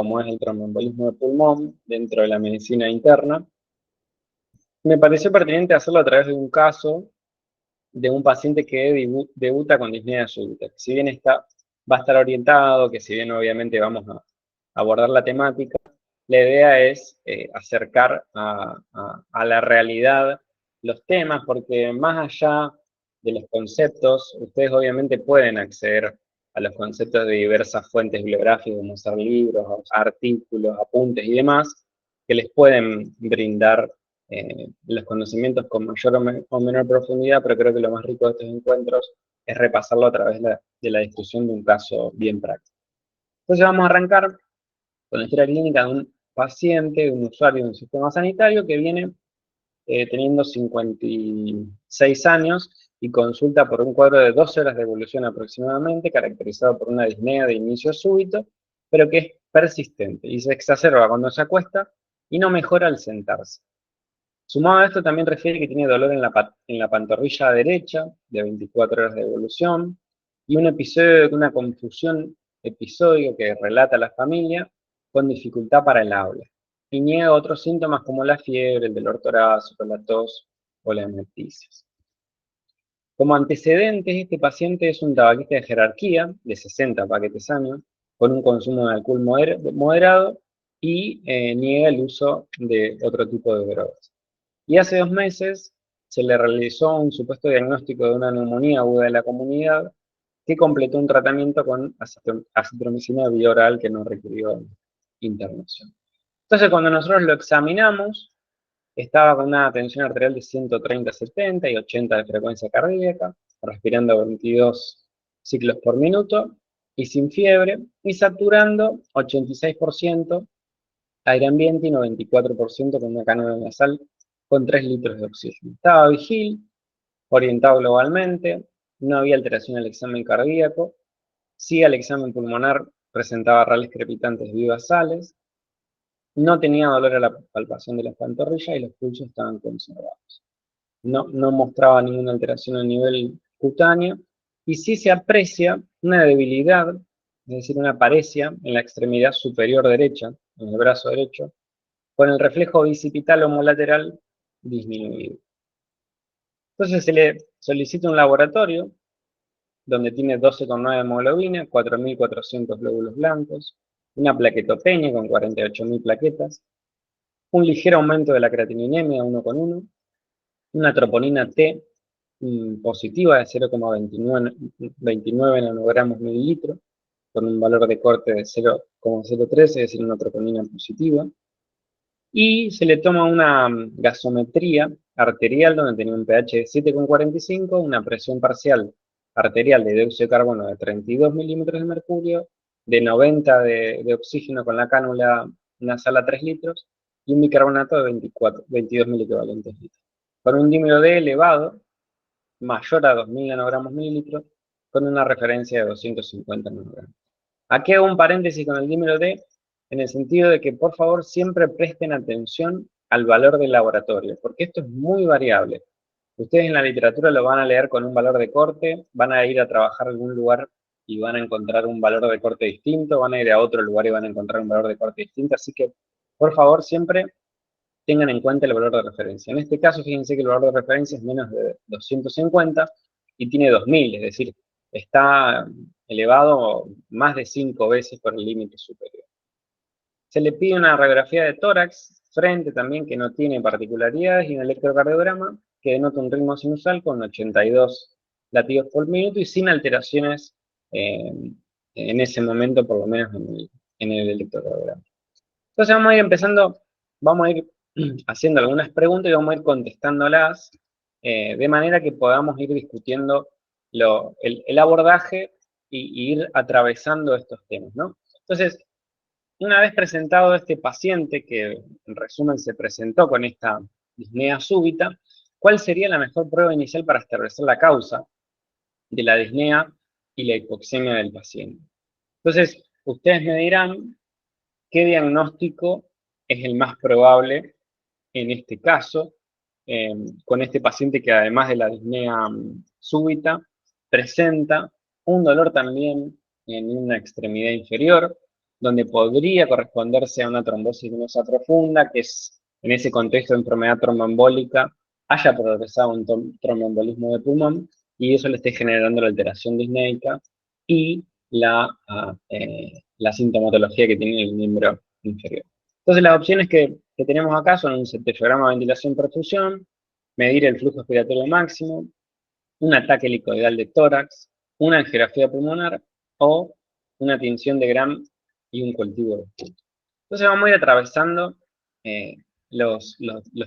como es el tromboembolismo de pulmón dentro de la medicina interna, me pareció pertinente hacerlo a través de un caso de un paciente que debuta con disnea súbita. Si bien va a estar orientado, que si bien obviamente vamos a abordar la temática, la idea es acercar a la realidad los temas, porque más allá de los conceptos, ustedes obviamente pueden acceder a los conceptos de diversas fuentes bibliográficas, como ser libros, artículos, apuntes y demás, que les pueden brindar los conocimientos con mayor o menor profundidad, pero creo que lo más rico de estos encuentros es repasarlo a través de la discusión de un caso bien práctico. Entonces vamos a arrancar con la historia clínica de un paciente, de un usuario de un sistema sanitario que viene teniendo 56 años y consulta por un cuadro de 12 horas de evolución aproximadamente, caracterizado por una disnea de inicio súbito, pero que es persistente y se exacerba cuando se acuesta y no mejora al sentarse. Sumado a esto, también refiere que tiene dolor en la pantorrilla derecha, de 24 horas de evolución, y un episodio de una confusión episódica que relata a la familia con dificultad para el habla. Y niega otros síntomas como la fiebre, el dolor torácico, la tos o la hemoptisis. Como antecedentes, este paciente es un tabaquista de jerarquía, de 60 paquetes años, con un consumo de alcohol moderado y niega el uso de otro tipo de drogas. Y hace 2 meses se le realizó un supuesto diagnóstico de una neumonía aguda de la comunidad que completó un tratamiento con acitromicina bioral que no requirió internación. Entonces, cuando nosotros lo examinamos, estaba con una tensión arterial de 130/70 y 80 de frecuencia cardíaca, respirando 22 ciclos por minuto y sin fiebre, y saturando 86% aire ambiente y 94% con una cánula nasal con 3 litros de oxígeno. Estaba vigil, orientado globalmente, no había alteración al examen cardíaco, sí al examen pulmonar presentaba rales crepitantes vivasales, no tenía dolor a la palpación de las pantorrillas y los pulsos estaban conservados. No mostraba ninguna alteración a nivel cutáneo y sí se aprecia una debilidad, es decir, una paresia en la extremidad superior derecha, en el brazo derecho, con el reflejo bicipital homolateral disminuido. Entonces se le solicita un laboratorio donde tiene 12,9 de hemoglobina, 4.400 glóbulos blancos, una plaquetopenia con 48.000 plaquetas, un ligero aumento de la creatininemia 1,1, una troponina T positiva de 0,29 nanogramos mililitro, con un valor de corte de 0,013, es decir, una troponina positiva. Y se le toma una gasometría arterial donde tenía un pH de 7,45, una presión parcial arterial de dióxido de carbono de 32 milímetros de mercurio, de 90 de oxígeno con la cánula nasal a 3 litros y un bicarbonato de 22 equivalentes litros. Con un dímero D elevado, mayor a 2.000 nanogramos mililitros, con una referencia de 250 nanogramos. Aquí hago un paréntesis con el dímero D, en el sentido de que por favor siempre presten atención al valor del laboratorio, porque esto es muy variable. Ustedes en la literatura lo van a leer con un valor de corte, van a ir a trabajar a algún lugar y van a encontrar un valor de corte distinto, van a ir a otro lugar y van a encontrar un valor de corte distinto, así que por favor siempre tengan en cuenta el valor de referencia. En este caso, fíjense que el valor de referencia es menos de 250 y tiene 2000, es decir, está elevado más de 5 veces por el límite superior. Se le pide una radiografía de tórax, frente también, que no tiene particularidades, y un electrocardiograma que denota un ritmo sinusal con 82 latidos por minuto y sin alteraciones en ese momento, por lo menos en el electrocardiograma. Entonces vamos a ir empezando, vamos a ir haciendo algunas preguntas y vamos a ir contestándolas de manera que podamos ir discutiendo el abordaje y ir atravesando estos temas, ¿no? Entonces, una vez presentado este paciente, que en resumen se presentó con esta disnea súbita, ¿cuál sería la mejor prueba inicial para establecer la causa de la disnea y la hipoxemia del paciente? Entonces, ustedes me dirán qué diagnóstico es el más probable en este caso, con este paciente que además de la disnea súbita, presenta un dolor también en una extremidad inferior, donde podría corresponderse a una trombosis venosa profunda, que es en ese contexto de enfermedad tromboembólica, haya progresado un tromboembolismo de pulmón y eso le esté generando la alteración disneica y la sintomatología que tiene el miembro inferior. Entonces, las opciones que tenemos acá son un centellograma de ventilación-perfusión, medir el flujo expiratorio máximo, un ataque helicoidal de tórax, una angiografía pulmonar o una tinción de Gram y un cultivo de punto. Entonces vamos a ir atravesando eh, los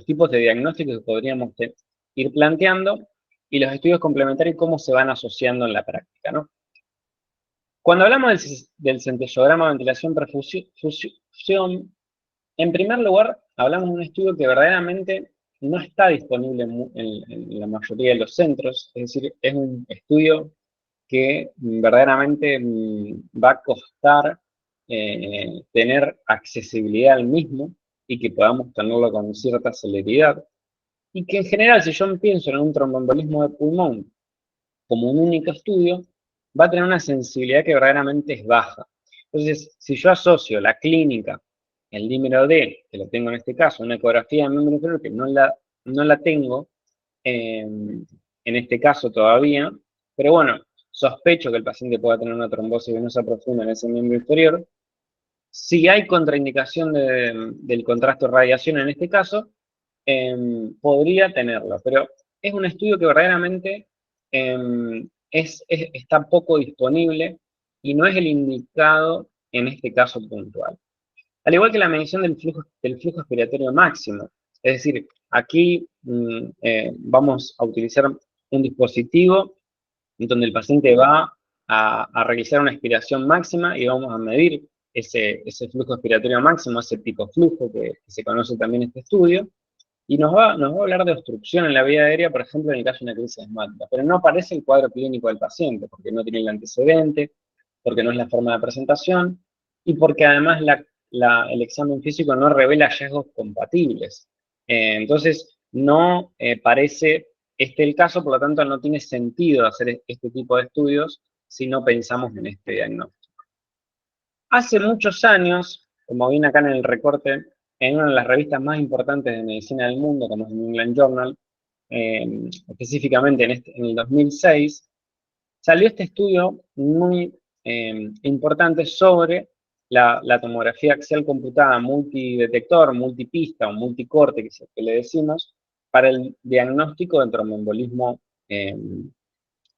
tipos de diagnósticos que podríamos ir planteando y los estudios complementarios y cómo se van asociando en la práctica, ¿no? Cuando hablamos del centellograma de ventilación-perfusión, en primer lugar, hablamos de un estudio que verdaderamente no está disponible en la mayoría de los centros, es decir, es un estudio que verdaderamente va a costar tener accesibilidad al mismo y que podamos tenerlo con cierta celeridad. Y que en general, si yo pienso en un tromboembolismo de pulmón como un único estudio, va a tener una sensibilidad que verdaderamente es baja. Entonces, si yo asocio la clínica, el dímero D, que lo tengo en este caso, una ecografía de miembro inferior que no la tengo en este caso todavía, pero bueno, sospecho que el paciente pueda tener una trombosis venosa profunda en ese miembro inferior. Si hay contraindicación del contraste o radiación en este caso, podría tenerlo, pero es un estudio que verdaderamente está poco disponible y no es el indicado en este caso puntual. Al igual que la medición del flujo expiratorio máximo. Es decir, aquí vamos a utilizar un dispositivo donde el paciente va a realizar una expiración máxima y vamos a medir ese flujo expiratorio máximo, ese tipo de flujo que se conoce también en este estudio, y nos va a hablar de obstrucción en la vía aérea, por ejemplo, en el caso de una crisis asmática, pero no aparece el cuadro clínico del paciente, porque no tiene el antecedente, porque no es la forma de presentación, y porque además el examen físico no revela hallazgos compatibles. Entonces, no parece el caso, por lo tanto, no tiene sentido hacer este tipo de estudios si no pensamos en este diagnóstico. Hace muchos años, como viene acá en el recorte, en una de las revistas más importantes de medicina del mundo, como es el New England Journal, específicamente en el 2006, salió este estudio muy importante sobre la tomografía axial computada multidetector, multipista o multicorte, que es lo que le decimos, para el diagnóstico de tromboembolismo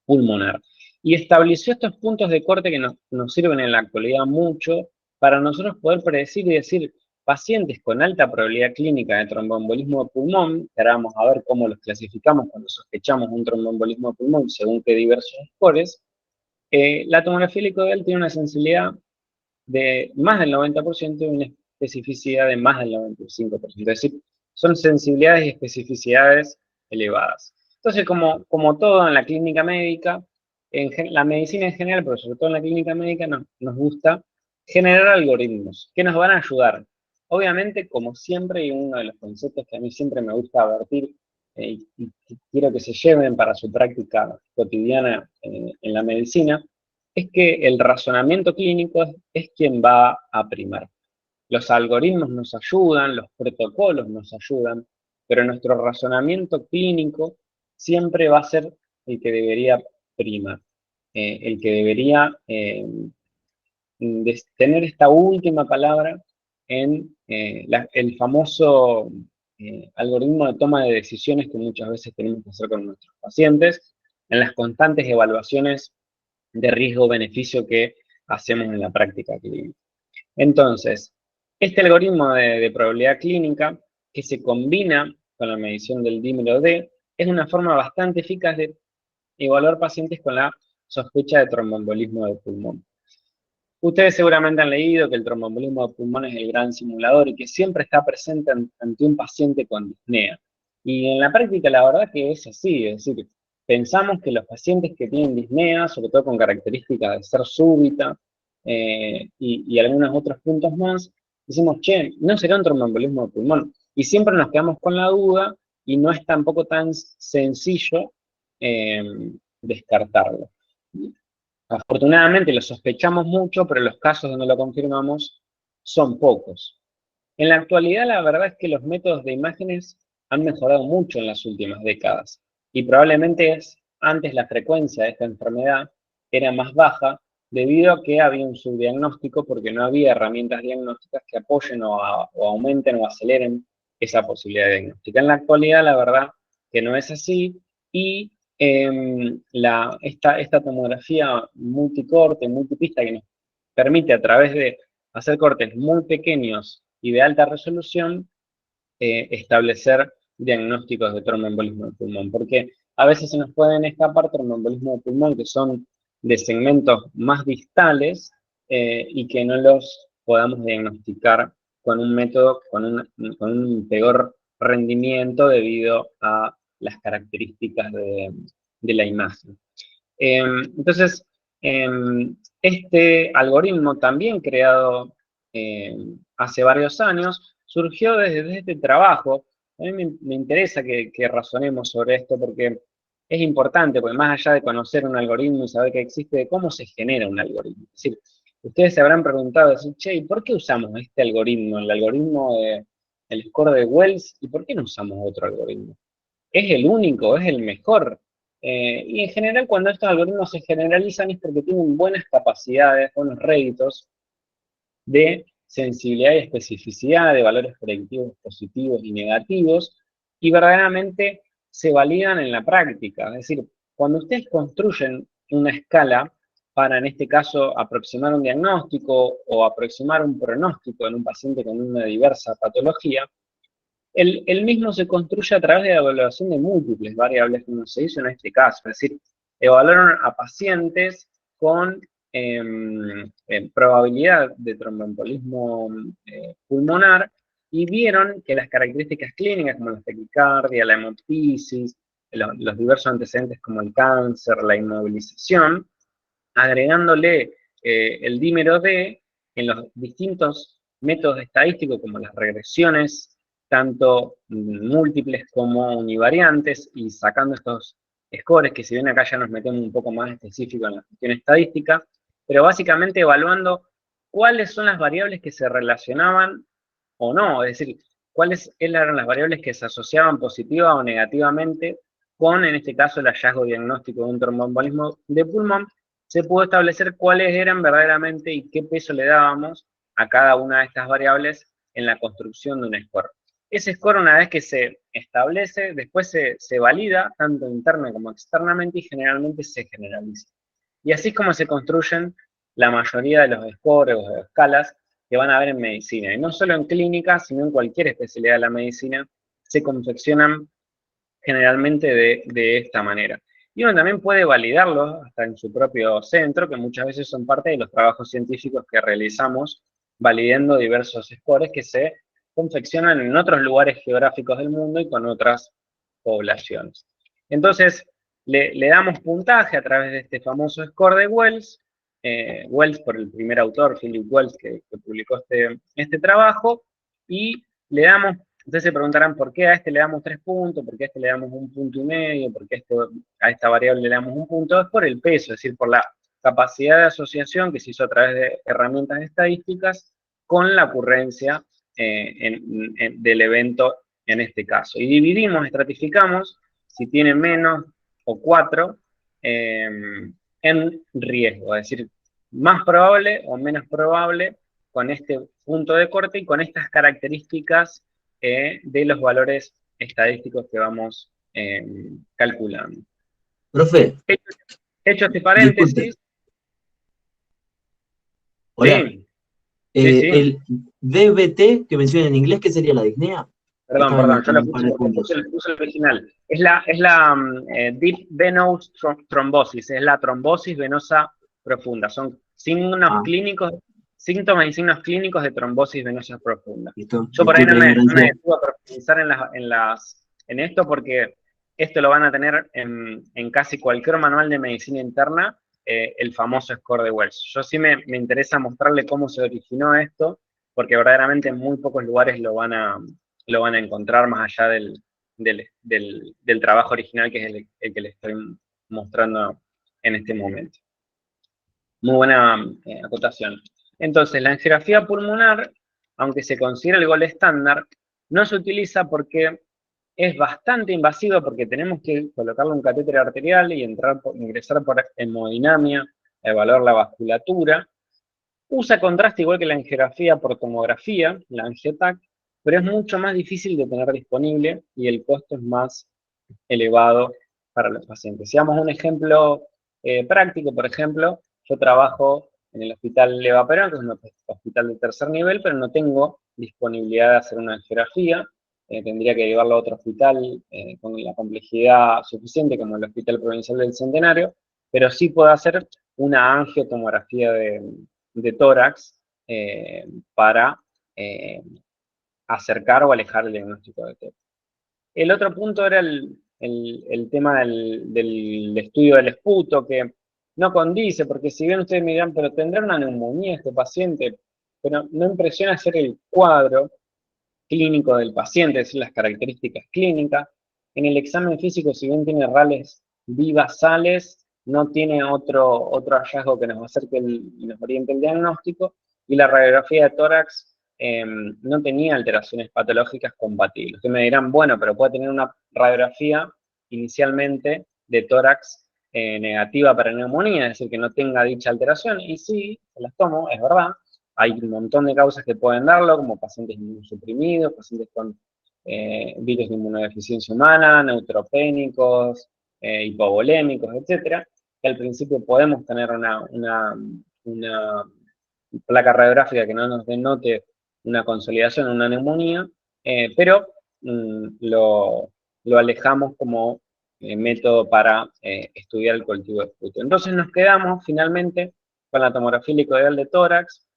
pulmonar. Y estableció estos puntos de corte que nos sirven en la actualidad mucho para nosotros poder predecir y decir, pacientes con alta probabilidad clínica de tromboembolismo de pulmón, que ahora vamos a ver cómo los clasificamos cuando sospechamos un tromboembolismo de pulmón según qué diversos scores, la tomografía helicoidal tiene una sensibilidad de más del 90% y una especificidad de más del 95%. Es decir, son sensibilidades y especificidades elevadas. Entonces, como todo en la clínica médica, en la medicina en general, pero sobre todo en la clínica médica, nos gusta generar algoritmos que nos van a ayudar. Obviamente, como siempre, y uno de los conceptos que a mí siempre me gusta advertir y quiero que se lleven para su práctica cotidiana en la medicina, es que el razonamiento clínico es quien va a primar. Los algoritmos nos ayudan, los protocolos nos ayudan, pero nuestro razonamiento clínico siempre va a ser el que debería primar, el que debería tener esta última palabra en el famoso algoritmo de toma de decisiones que muchas veces tenemos que hacer con nuestros pacientes, en las constantes evaluaciones de riesgo-beneficio que hacemos en la práctica clínica. Entonces, este algoritmo de probabilidad clínica, que se combina con la medición del dímero D, es una forma bastante eficaz de evaluar pacientes con la sospecha de tromboembolismo de pulmón. Ustedes seguramente han leído que el tromboembolismo de pulmón es el gran simulador y que siempre está presente ante un paciente con disnea. Y en la práctica la verdad que es así, es decir, pensamos que los pacientes que tienen disnea, sobre todo con características de ser súbita y algunos otros puntos más, decimos, che, no será un tromboembolismo de pulmón. Y siempre nos quedamos con la duda y no es tampoco tan sencillo descartarlo. Afortunadamente lo sospechamos mucho, pero los casos donde lo confirmamos son pocos. En la actualidad, la verdad es que los métodos de imágenes han mejorado mucho en las últimas décadas y probablemente antes la frecuencia de esta enfermedad era más baja debido a que había un subdiagnóstico porque no había herramientas diagnósticas que apoyen o aumenten o aceleren esa posibilidad diagnóstica. En la actualidad, la verdad que no es así y esta tomografía multicorte, multipista que nos permite a través de hacer cortes muy pequeños y de alta resolución, establecer diagnósticos de tromboembolismo de pulmón, porque a veces se nos pueden escapar tromboembolismo de pulmón que son de segmentos más distales y que no los podamos diagnosticar con un método, con un peor rendimiento debido a las características de la imagen. Entonces, este algoritmo también creado hace varios años surgió desde este trabajo. A mí me interesa que razonemos sobre esto porque es importante, porque más allá de conocer un algoritmo y saber que existe, cómo se genera un algoritmo. Es decir, ustedes se habrán preguntado, decir, che, ¿y por qué usamos este algoritmo, el algoritmo el score de Wells, y por qué no usamos otro algoritmo? ¿Es el único? ¿Es el mejor? Y en general, cuando estos algoritmos se generalizan es porque tienen buenas capacidades, buenos réditos de sensibilidad y especificidad, de valores predictivos positivos y negativos, y verdaderamente se validan en la práctica. Es decir, cuando ustedes construyen una escala para, en este caso, aproximar un diagnóstico o aproximar un pronóstico en un paciente con una diversa patología, el mismo se construye a través de la evaluación de múltiples variables, como se hizo en este caso. Es decir, evaluaron a pacientes con probabilidad de tromboembolismo pulmonar y vieron que las características clínicas como la taquicardia, la hemoptisis, los diversos antecedentes como el cáncer, la inmovilización, agregándole el dímero D en los distintos métodos estadísticos como las regresiones, tanto múltiples como univariantes, y sacando estos scores, que si bien acá ya nos metemos un poco más específico en la cuestión estadística, pero básicamente evaluando cuáles son las variables que se relacionaban o no, es decir, cuáles eran las variables que se asociaban positiva o negativamente con, en este caso, el hallazgo diagnóstico de un tromboembolismo de pulmón. Se pudo establecer cuáles eran verdaderamente y qué peso le dábamos a cada una de estas variables en la construcción de un score. Ese score, una vez que se establece, después se valida tanto interna como externamente y generalmente se generaliza. Y así es como se construyen la mayoría de los scores o de escalas que van a ver en medicina. Y no solo en clínica, sino en cualquier especialidad de la medicina, se confeccionan generalmente de esta manera. Y uno también puede validarlo hasta en su propio centro, que muchas veces son parte de los trabajos científicos que realizamos, validando diversos scores que se confeccionan en otros lugares geográficos del mundo y con otras poblaciones. Entonces, le damos puntaje a través de este famoso score de Wells, Wells por el primer autor, Philip Wells, que publicó este trabajo, y le damos. Ustedes se preguntarán por qué a este le damos 3 puntos, por qué a este le damos 1,5 puntos, por qué a esta variable le damos 1 punto. Es por el peso, es decir, por la capacidad de asociación que se hizo a través de herramientas estadísticas con la ocurrencia del evento en este caso. Y dividimos, estratificamos, si tiene menos o 4, en riesgo, es decir, más probable o menos probable con este punto de corte y con estas características de los valores estadísticos que vamos calculando. Profe, Hecho este disculpe. paréntesis, Hola. sí, sí, sí, El DBT que menciona en inglés, ¿qué sería la disnea? Que estaba perdón, yo en lo un par puse de porque puse puntos. puse el original. Es la Deep Venous Thrombosis, es la trombosis venosa profunda. Son Ah, síntomas y signos clínicos de trombosis venosa profunda. listo. Yo por ahí Disculpe la no me ignorancia. detuve a profundizar en esto porque esto lo van a tener en casi cualquier manual de medicina interna, el famoso score de Wells. Yo sí me interesa mostrarle cómo se originó esto, porque verdaderamente en muy pocos lugares lo van a encontrar más allá del trabajo original que es el que les estoy mostrando en este momento. Muy buena acotación. Entonces, la angiografía pulmonar, aunque se considera el gol estándar, no se utiliza porque es bastante invasivo, porque tenemos que colocarle un catéter arterial y ingresar por hemodinamia a evaluar la vasculatura. Usa contraste igual que la angiografía por tomografía, la angiotac, pero es mucho más difícil de tener disponible y el costo es más elevado para los pacientes. Si damos un ejemplo práctico, por ejemplo, yo trabajo en el Hospital Eva Perón, que es un hospital de tercer nivel, pero no tengo disponibilidad de hacer una angiografía. Tendría que llevarlo a otro hospital con la complejidad suficiente como el Hospital Provincial del Centenario, pero sí puedo hacer una angiotomografía de tórax para acercar o alejar el diagnóstico de TEP. El otro punto era el tema del estudio del esputo, que no condice, porque si bien ustedes me dirán, pero tendrá una neumonía este paciente, pero no impresiona hacer el cuadro clínico del paciente, es decir, las características clínicas. En el examen físico, si bien tiene rales bivasales, no tiene otro hallazgo que nos acerque y nos oriente el diagnóstico, y la radiografía de tórax no tenía alteraciones patológicas compatibles. Ustedes me dirán, bueno, pero puede tener una radiografía inicialmente de tórax negativa para neumonía, es decir, que no tenga dicha alteración, y sí, se las tomo, es verdad. Hay un montón de causas que pueden darlo, como pacientes inmunosuprimidos, pacientes con virus de inmunodeficiencia humana, neutropénicos, hipovolémicos, etcétera, que al principio podemos tener una placa radiográfica que no nos denote una consolidación, una neumonía, pero lo alejamos como método para estudiar el cultivo de esputo. Entonces nos quedamos finalmente con la tomografía helicoidal de tórax,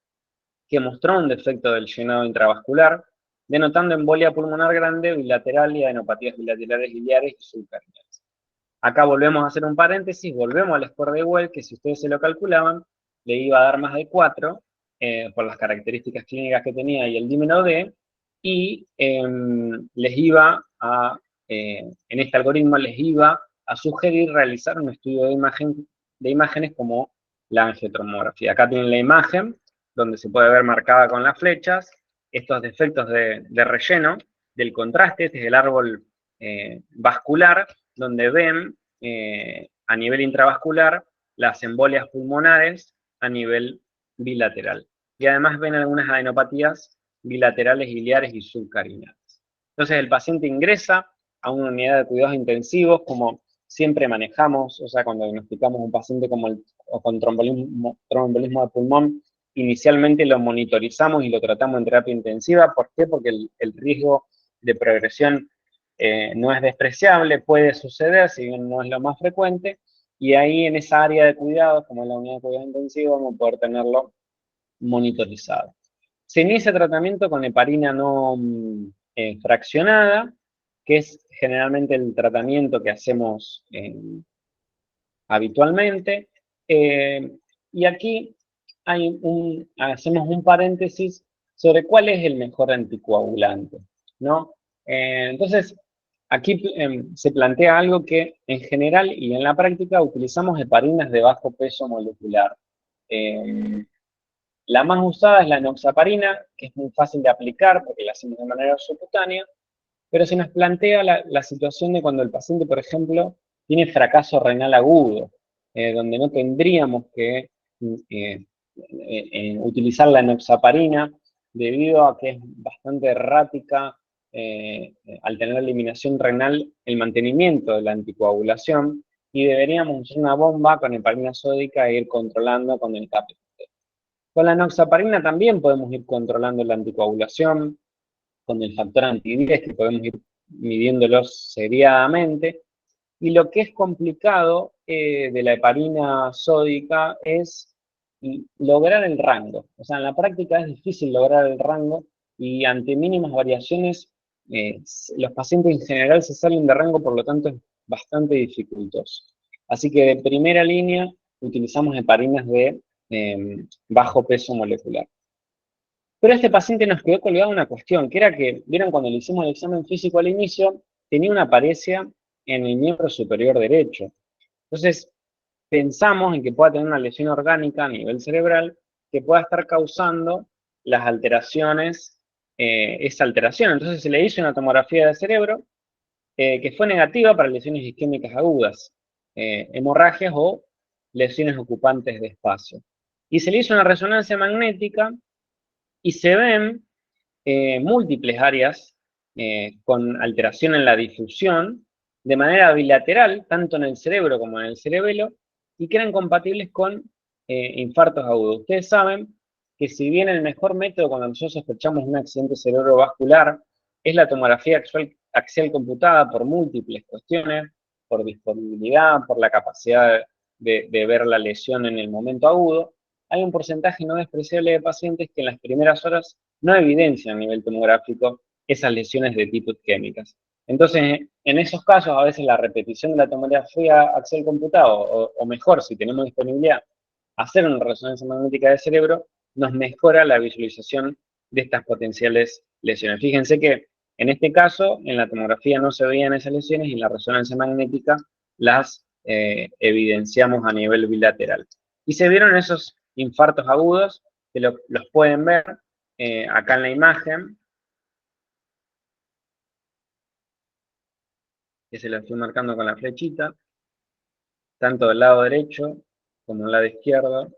que mostró un defecto del llenado intravascular, denotando embolia pulmonar grande, bilateral y adenopatías bilaterales biliares y subcarinales. Acá volvemos a hacer un paréntesis, volvemos al score de Well, que si ustedes se lo calculaban, le iba a dar más de 4, por las características clínicas que tenía y el dímero D, y les iba a, en este algoritmo les iba a sugerir realizar un estudio de imágenes como la angiotomografía. Acá tienen la imagen, donde se puede ver marcada con las flechas estos defectos de relleno del contraste. Este es el árbol vascular, donde ven a nivel intravascular las embolias pulmonares a nivel bilateral. Y además ven algunas adenopatías bilaterales, biliares y subcarinales. Entonces el paciente ingresa a una unidad de cuidados intensivos, como siempre manejamos, o sea, cuando diagnosticamos un paciente con tromboembolismo de pulmón, inicialmente lo monitorizamos y lo tratamos en terapia intensiva. ¿Por qué? Porque el riesgo de progresión no es despreciable, puede suceder, si bien no es lo más frecuente, y ahí en esa área de cuidados, como es la unidad de cuidados intensivos, vamos a poder tenerlo monitorizado. Se inicia tratamiento con heparina no fraccionada, que es generalmente el tratamiento que hacemos habitualmente, y aquí hacemos un paréntesis sobre cuál es el mejor anticoagulante, ¿no? Entonces, aquí se plantea algo que en general y en la práctica utilizamos heparinas de bajo peso molecular. La más usada es la enoxaparina, que es muy fácil de aplicar porque la hacemos de manera subcutánea, pero se nos plantea la situación de cuando el paciente, por ejemplo, tiene fracaso renal agudo, donde no tendríamos que utilizar la enoxaparina debido a que es bastante errática al tener eliminación renal el mantenimiento de la anticoagulación, y deberíamos usar una bomba con heparina sódica e ir controlando con el KPT. Con la enoxaparina también podemos ir controlando la anticoagulación, con el factor anti-10, que podemos ir midiéndolos seriadamente. Y lo que es complicado de la heparina sódica es lograr el rango. O sea, en la práctica es difícil lograr el rango, y ante mínimas variaciones los pacientes en general se salen de rango, por lo tanto es bastante dificultoso. Así que de primera línea utilizamos heparinas de bajo peso molecular. Pero a este paciente nos quedó colgada una cuestión, que era que, vieron, cuando le hicimos el examen físico al inicio, tenía una paresia en el miembro superior derecho. Entonces, pensamos en que pueda tener una lesión orgánica a nivel cerebral que pueda estar causando las alteraciones, esa alteración. Entonces se le hizo una tomografía de cerebro que fue negativa para lesiones isquémicas agudas, hemorragias o lesiones ocupantes de espacio. Y se le hizo una resonancia magnética y se ven múltiples áreas con alteración en la difusión de manera bilateral, tanto en el cerebro como en el cerebelo, y que eran compatibles con infartos agudos. Ustedes saben que si bien el mejor método cuando nosotros sospechamos un accidente cerebrovascular es la tomografía axial computada por múltiples cuestiones, por disponibilidad, por la capacidad de ver la lesión en el momento agudo, hay un porcentaje no despreciable de pacientes que en las primeras horas no evidencian a nivel tomográfico esas lesiones de tipo isquémicas. Entonces, en esos casos, a veces la repetición de la tomografía axial computada, o mejor, si tenemos disponibilidad, hacer una resonancia magnética de cerebro, nos mejora la visualización de estas potenciales lesiones. Fíjense que en este caso, en la tomografía no se veían esas lesiones y en la resonancia magnética las evidenciamos a nivel bilateral. Y se vieron esos infartos agudos, que los pueden ver acá en la imagen, que se lo estoy marcando con la flechita, tanto del lado derecho como del lado izquierdo,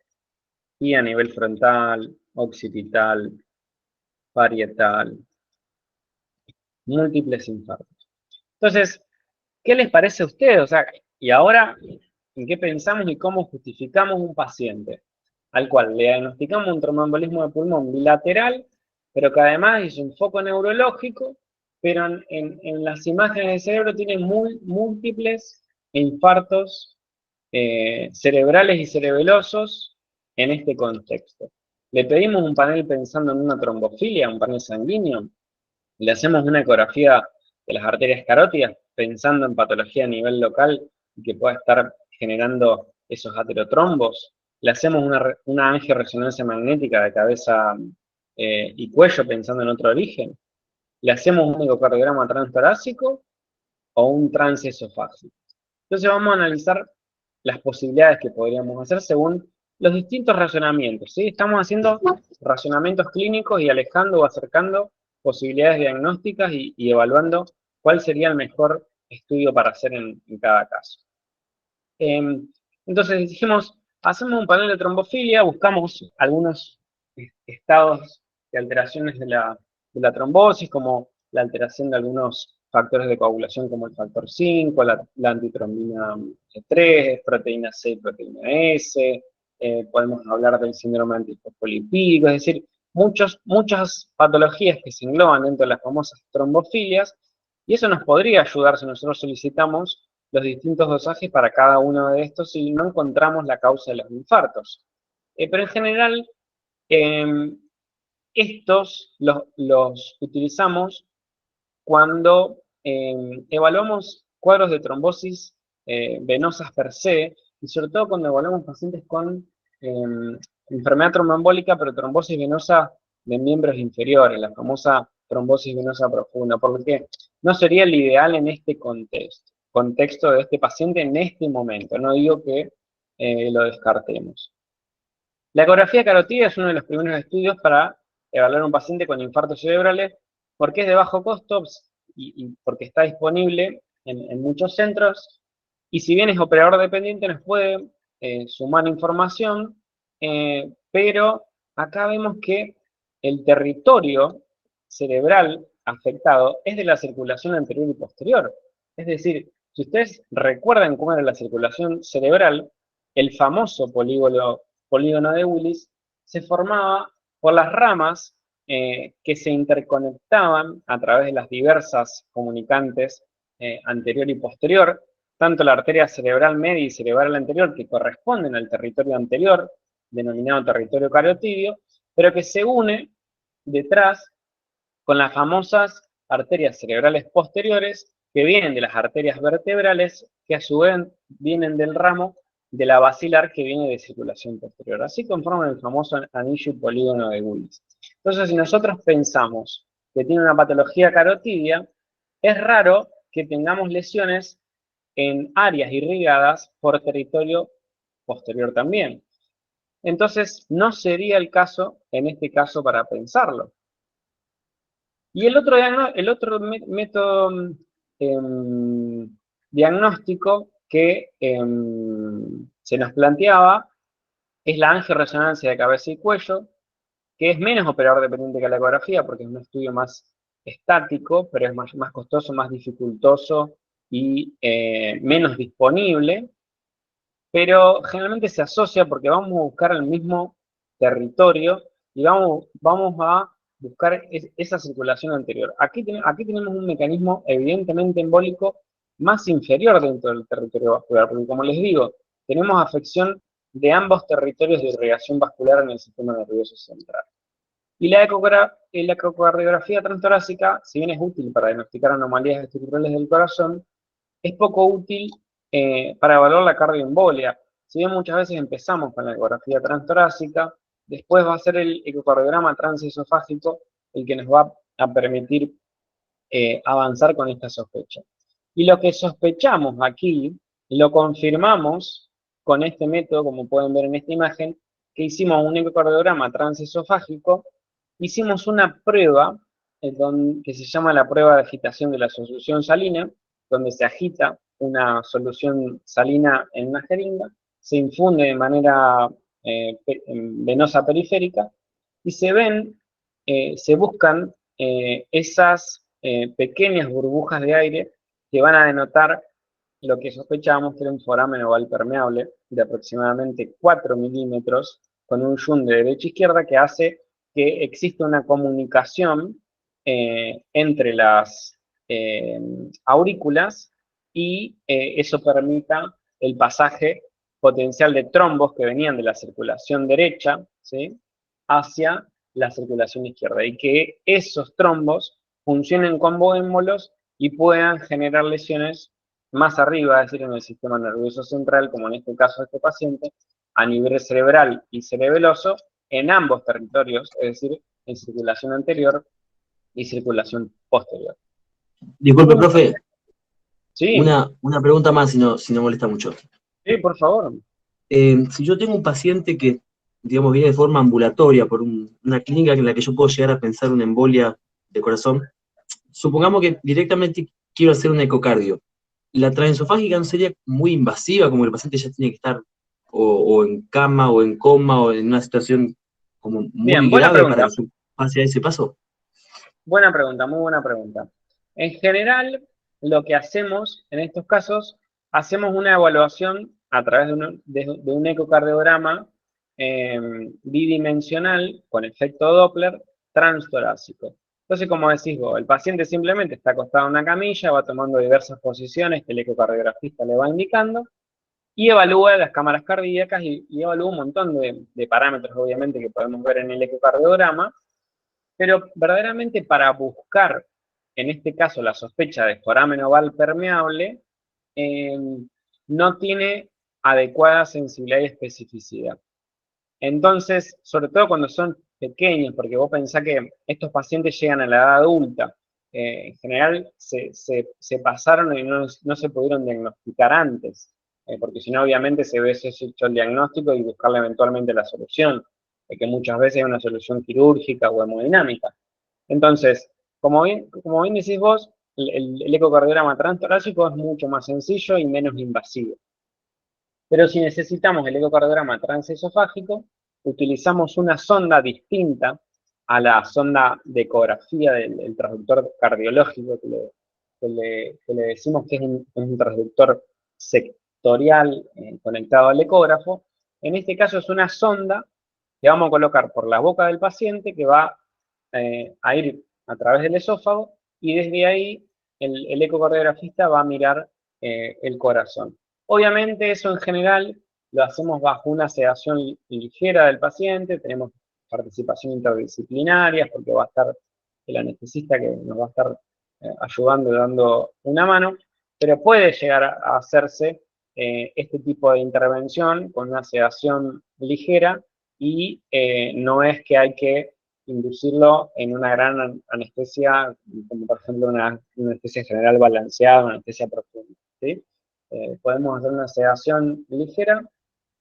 y a nivel frontal, occipital, parietal, múltiples infartos. Entonces, ¿qué les parece a ustedes? O sea, y ahora, ¿en qué pensamos y cómo justificamos un paciente al cual le diagnosticamos un tromboembolismo de pulmón bilateral, pero que además hizo un foco neurológico, pero en las imágenes del cerebro tiene múltiples infartos cerebrales y cerebelosos en este contexto? Le pedimos un panel pensando en una trombofilia, un panel sanguíneo, le hacemos una ecografía de las arterias carótidas pensando en patología a nivel local y que pueda estar generando esos aterotrombos. Le hacemos una angioresonancia magnética de cabeza y cuello pensando en otro origen. Le hacemos un ecocardiograma transtorácico o un transesofágico. Entonces vamos a analizar las posibilidades que podríamos hacer según los distintos razonamientos, ¿sí? Estamos haciendo razonamientos clínicos y alejando o acercando posibilidades diagnósticas y evaluando cuál sería el mejor estudio para hacer en cada caso. Entonces dijimos, hacemos un panel de trombofilia, buscamos algunos estados de alteraciones de la trombosis, como la alteración de algunos factores de coagulación como el factor 5, la antitrombina 3, proteína C y proteína S, podemos hablar del síndrome antifosfolipídico, es decir, muchas patologías que se engloban dentro de las famosas trombofilias, y eso nos podría ayudar si nosotros solicitamos los distintos dosajes para cada uno de estos si no encontramos la causa de los infartos. Pero en general, eh, estos los utilizamos cuando evaluamos cuadros de trombosis venosas per se, y sobre todo cuando evaluamos pacientes con enfermedad tromboembólica, pero trombosis venosa de miembros inferiores, la famosa trombosis venosa profunda, porque no sería el ideal en este contexto de este paciente en este momento, no digo que lo descartemos. La ecografía carotídea es uno de los primeros estudios para evaluar a un paciente con infartos cerebrales porque es de bajo costo y porque está disponible en muchos centros, y si bien es operador dependiente nos puede sumar información, pero acá vemos que el territorio cerebral afectado es de la circulación anterior y posterior. Es decir, si ustedes recuerdan cómo era la circulación cerebral, el famoso polígono de Willis se formaba por las ramas que se interconectaban a través de las diversas comunicantes anterior y posterior, tanto la arteria cerebral media y cerebral anterior, que corresponden al territorio anterior, denominado territorio carotídeo, pero que se une detrás con las famosas arterias cerebrales posteriores, que vienen de las arterias vertebrales, que a su vez vienen del ramo de la basilar, que viene de circulación posterior. Así conforman el famoso anillo y polígono de Willis. Entonces, si nosotros pensamos que tiene una patología carotidia, es raro que tengamos lesiones en áreas irrigadas por territorio posterior también. Entonces, no sería el caso, en este caso, para pensarlo. Y el otro método diagnóstico que se nos planteaba es la angioresonancia de cabeza y cuello, que es menos operador dependiente que la ecografía, porque es un estudio más estático, pero es más costoso, más dificultoso y menos disponible, pero generalmente se asocia porque vamos a buscar el mismo territorio y vamos a buscar esa circulación anterior. Aquí tenemos un mecanismo evidentemente embólico más inferior dentro del territorio vascular, porque como les digo, tenemos afección de ambos territorios de irrigación vascular en el sistema nervioso central. Y la ecocardiografía transtorácica, si bien es útil para diagnosticar anomalías estructurales del corazón, es poco útil para evaluar la cardioembolia. Si bien muchas veces empezamos con la ecografía transtorácica, después va a ser el ecocardiograma transesofágico el que nos va a permitir avanzar con esta sospecha. Y lo que sospechamos aquí, lo confirmamos con este método, como pueden ver en esta imagen, que hicimos un ecocardiograma transesofágico, hicimos una prueba que se llama la prueba de agitación de la solución salina, donde se agita una solución salina en una jeringa, se infunde de manera venosa periférica y se buscan esas pequeñas burbujas de aire que van a denotar lo que sospechábamos que era un foramen oval permeable de aproximadamente 4 milímetros con un shunt de derecha a izquierda que hace que exista una comunicación entre las aurículas y eso permita el pasaje potencial de trombos que venían de la circulación derecha, ¿sí?, hacia la circulación izquierda y que esos trombos funcionen como émbolos y puedan generar lesiones más arriba, es decir, en el sistema nervioso central, como en este caso de este paciente, a nivel cerebral y cerebeloso, en ambos territorios, es decir, en circulación anterior y circulación posterior. Disculpe, profe, Sí, una pregunta más si no molesta mucho. sí, por favor. Si yo tengo un paciente que, digamos, viene de forma ambulatoria por una clínica en la que yo puedo llegar a pensar una embolia de corazón, supongamos que directamente quiero hacer un ecocardio. La transesofágica no sería muy invasiva, como el paciente ya tiene que estar o en cama o en coma o en una situación como muy Bien, buena grave para pregunta. que yo pase a ese paso. Buena pregunta, muy buena pregunta. En general, lo que hacemos en estos casos, hacemos una evaluación a través de un ecocardiograma bidimensional con efecto Doppler transtorácico. Entonces, como decís vos, el paciente simplemente está acostado en una camilla, va tomando diversas posiciones que el ecocardiografista le va indicando y evalúa las cámaras cardíacas y evalúa un montón de parámetros, obviamente, que podemos ver en el ecocardiograma. Pero verdaderamente para buscar, en este caso, la sospecha de foramen oval permeable, eh, no tiene adecuada sensibilidad y especificidad. Entonces, sobre todo cuando son pequeños, porque vos pensás que estos pacientes llegan a la edad adulta, en general se pasaron y no se pudieron diagnosticar antes, porque si no, obviamente se ve hecho el diagnóstico y buscarle eventualmente la solución, que muchas veces es una solución quirúrgica o hemodinámica. Entonces, como bien decís vos, el ecocardiograma transtorácico es mucho más sencillo y menos invasivo. Pero si necesitamos el ecocardiograma transesofágico, utilizamos una sonda distinta a la sonda de ecografía del transductor cardiológico, que le decimos que es un transductor sectorial conectado al ecógrafo. En este caso es una sonda que vamos a colocar por la boca del paciente que va a ir a través del esófago y desde ahí el ecocardiografista va a mirar el corazón. Obviamente eso en general lo hacemos bajo una sedación ligera del paciente, tenemos participación interdisciplinaria porque va a estar el anestesista que nos va a estar ayudando y dando una mano, pero puede llegar a hacerse este tipo de intervención con una sedación ligera y no es que hay que inducirlo en una gran anestesia, como por ejemplo una anestesia general balanceada, una anestesia profunda, ¿sí? Podemos hacer una sedación ligera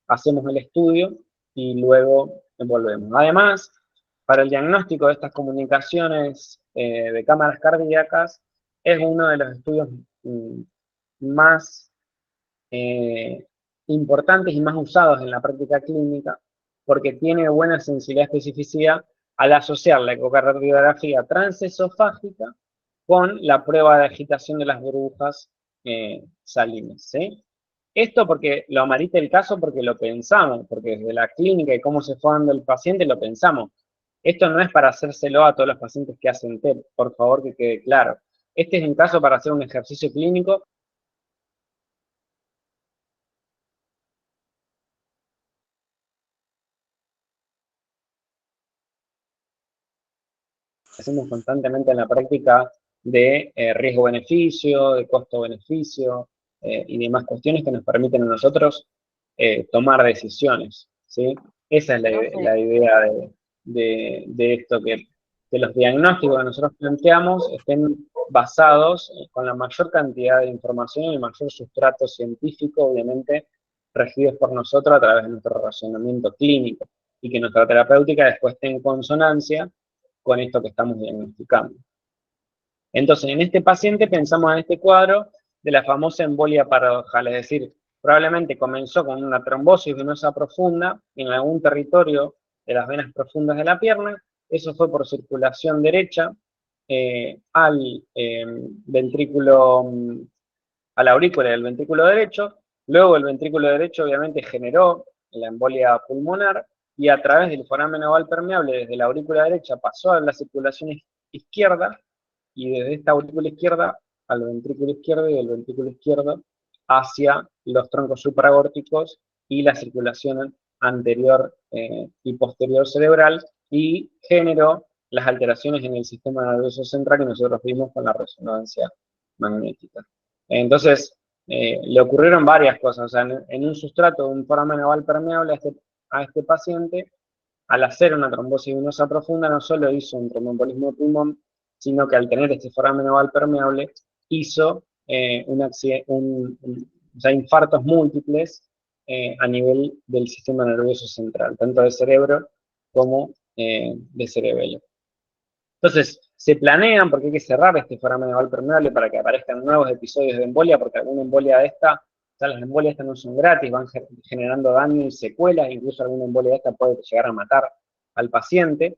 hacemos el estudio y luego volvemos. Además, para el diagnóstico de estas comunicaciones de cámaras cardíacas, es uno de los estudios más importantes y más usados en la práctica clínica, porque tiene buena sensibilidad y especificidad al asociar la ecocardiografía transesofágica con la prueba de agitación de las burbujas salinas, ¿sí? Esto porque lo amerita el caso porque lo pensamos, porque desde la clínica y cómo se fue dando el paciente lo pensamos. Esto no es para hacérselo a todos los pacientes que hacen TEP, por favor que quede claro. Este es un caso para hacer un ejercicio clínico. Hacemos constantemente en la práctica de riesgo-beneficio, de costo-beneficio y demás cuestiones que nos permiten a nosotros tomar decisiones, ¿sí? Esa es la idea de esto, que los diagnósticos que nosotros planteamos estén basados con la mayor cantidad de información y el mayor sustrato científico, obviamente, regidos por nosotros a través de nuestro razonamiento clínico, y que nuestra terapéutica después esté en consonancia con esto que estamos diagnosticando. Entonces, en este paciente pensamos en este cuadro de la famosa embolia paradojal, es decir, probablemente comenzó con una trombosis venosa profunda en algún territorio de las venas profundas de la pierna, eso fue por circulación derecha al ventrículo, a la aurícula del ventrículo derecho, luego el ventrículo derecho obviamente generó la embolia pulmonar, y a través del foramen oval permeable desde la aurícula derecha pasó a la circulación izquierda, y desde esta aurícula izquierda al ventrículo izquierdo y del ventrículo izquierdo hacia los troncos supragórticos y la circulación anterior y posterior cerebral, y generó las alteraciones en el sistema nervioso central que nosotros vimos con la resonancia magnética. Entonces, le ocurrieron varias cosas, o sea, en un sustrato de un foramen oval permeable a este paciente, al hacer una trombosis venosa profunda, no solo hizo un tromboembolismo de pulmón, sino que al tener este foramen oval permeable, hizo o sea, infartos múltiples a nivel del sistema nervioso central, tanto de cerebro como de cerebelo. Entonces, se planean, porque hay que cerrar este foramen oval permeable para que aparezcan nuevos episodios de embolia, porque alguna embolia de esta, o sea, las embolias estas no son gratis, van generando daño y secuelas, incluso alguna embolia de esta puede llegar a matar al paciente.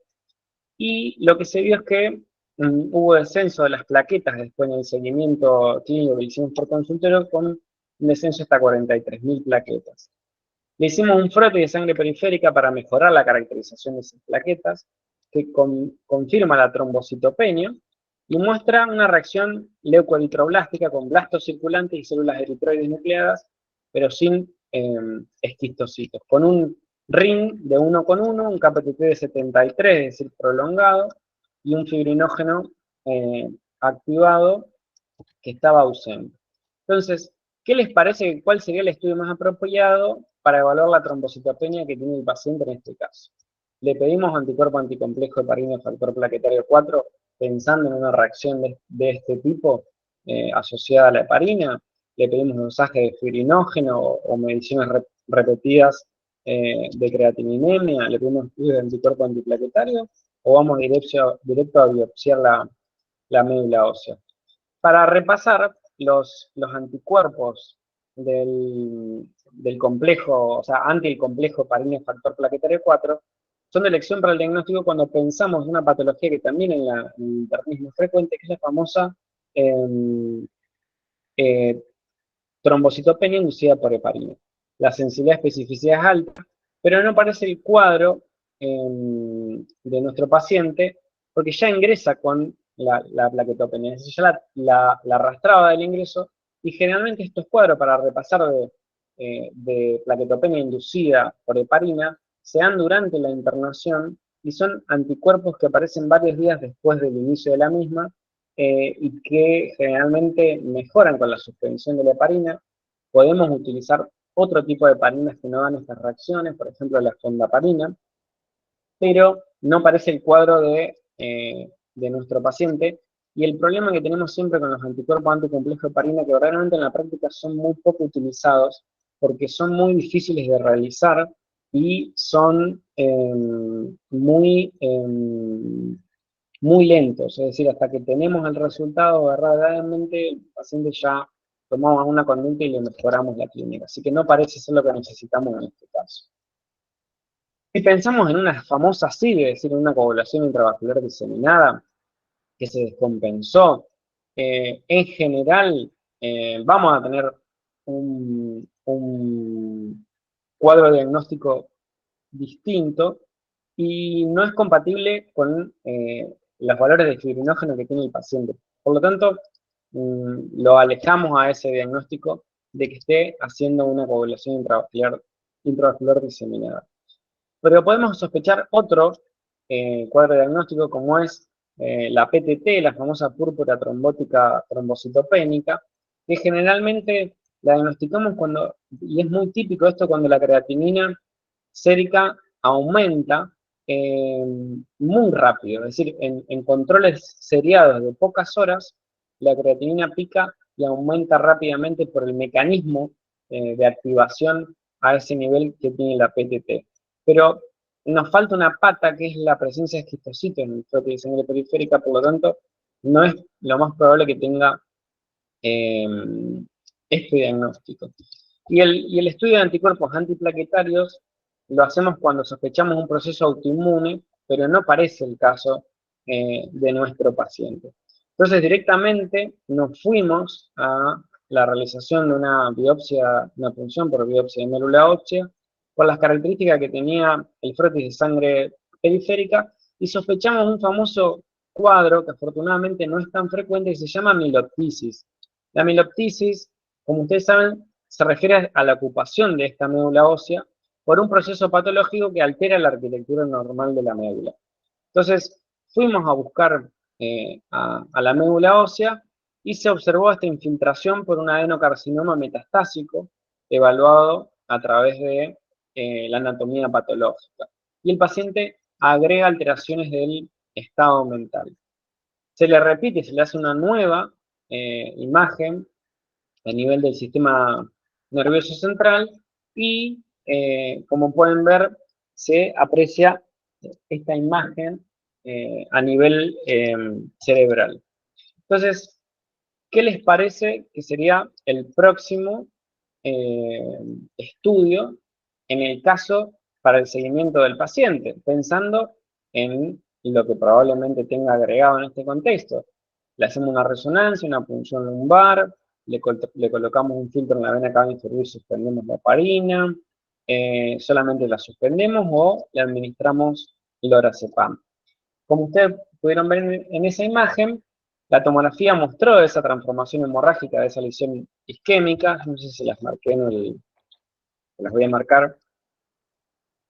Y lo que se vio es que hubo descenso de las plaquetas después en el seguimiento clínico que hicimos por consultorio, con un descenso hasta 43.000 plaquetas. Le hicimos un frote de sangre periférica para mejorar la caracterización de esas plaquetas, que confirma la trombocitopenia y muestra una reacción leucoeritroblástica con blastos circulantes y células eritroides nucleadas, pero sin esquistocitos, con un ring de 1,1, un KPTT de 73, es decir, prolongado, y un fibrinógeno activado que estaba ausente. Entonces, ¿qué les parece? ¿Cuál sería el estudio más apropiado para evaluar la trombocitopenia que tiene el paciente en este caso? Le pedimos anticuerpo anticomplejo heparino factor plaquetario 4, pensando en una reacción de este tipo asociada a la heparina. Le pedimos dosaje de fibrinógeno o mediciones repetidas de creatininemia. Le pedimos estudio de anticuerpo antiplaquetario, o vamos directo a biopsiar la médula ósea. Para repasar, los anticuerpos del complejo, o sea, anti el complejo heparino factor plaquetario 4, son de elección para el diagnóstico cuando pensamos en una patología que también en el internismo es frecuente, que es la famosa trombocitopenia inducida por heparina. La sensibilidad y especificidad es alta, pero no aparece el cuadro de nuestro paciente, porque ya ingresa con la plaquetopenia, es decir, ya la arrastraba del ingreso, y generalmente estos cuadros, para repasar de plaquetopenia inducida por heparina, se dan durante la internación y son anticuerpos que aparecen varios días después del inicio de la misma, y que generalmente mejoran con la suspensión de la heparina. Podemos utilizar otro tipo de heparinas que no dan estas reacciones, por ejemplo la fondaparina, pero no aparece el cuadro de nuestro paciente. Y el problema que tenemos siempre con los anticuerpos anticomplejo heparina, que realmente en la práctica son muy poco utilizados, porque son muy difíciles de realizar y son muy lentos, es decir, hasta que tenemos el resultado, verdaderamente el paciente ya tomamos una conducta y le mejoramos la clínica. Así que no parece ser lo que necesitamos en este caso. Si pensamos en una famosa SIG, es decir, una coagulación intravascular diseminada que se descompensó, en general vamos a tener un cuadro diagnóstico distinto y no es compatible con los valores de fibrinógeno que tiene el paciente. Por lo tanto, lo alejamos a ese diagnóstico de que esté haciendo una coagulación intravascular diseminada. Pero podemos sospechar otro cuadro diagnóstico como es la PTT, la famosa púrpura trombótica trombocitopénica, que generalmente la diagnosticamos cuando, y es muy típico esto, cuando la creatinina sérica aumenta muy rápido, es decir, en controles seriados de pocas horas, la creatinina pica y aumenta rápidamente por el mecanismo de activación a ese nivel que tiene la PTT. Pero nos falta una pata que es la presencia de esquistocitos en el frote de sangre periférica, por lo tanto, no es lo más probable que tenga este diagnóstico. Y el estudio de anticuerpos antiplaquetarios lo hacemos cuando sospechamos un proceso autoinmune, pero no parece el caso de nuestro paciente. Entonces, directamente nos fuimos a la realización de una biopsia, una punción por biopsia de médula ósea, por las características que tenía el frotis de sangre periférica, y sospechamos un famoso cuadro que afortunadamente no es tan frecuente, que se llama miloptisis. La miloptisis, como ustedes saben, se refiere a la ocupación de esta médula ósea por un proceso patológico que altera la arquitectura normal de la médula. Entonces, fuimos a buscar a la médula ósea y se observó esta infiltración por un adenocarcinoma metastásico evaluado a través de la anatomía patológica. Y el paciente agrega alteraciones del estado mental. Se le repite, se le hace una nueva imagen a nivel del sistema nervioso central y, como pueden ver, se aprecia esta imagen a nivel cerebral. Entonces, ¿qué les parece que sería el próximo estudio en el caso para el seguimiento del paciente? Pensando en lo que probablemente tenga agregado en este contexto. Le hacemos una resonancia, una punción lumbar, le colocamos un filtro en la vena cava inferior y suspendemos la heparina, solamente la suspendemos o le administramos lorazepam. Como ustedes pudieron ver en esa imagen, la tomografía mostró esa transformación hemorrágica de esa lesión isquémica. No sé si las marqué, no las voy a marcar.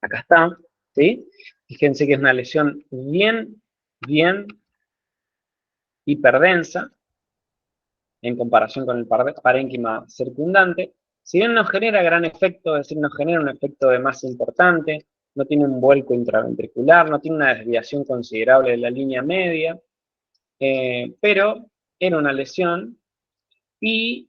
Acá está, ¿sí? Fíjense que es una lesión bien hiperdensa en comparación con el parénquima circundante. Si bien no genera gran efecto, es decir, no genera un efecto de masa importante, no tiene un vuelco intraventricular, no tiene una desviación considerable de la línea media, pero era una lesión y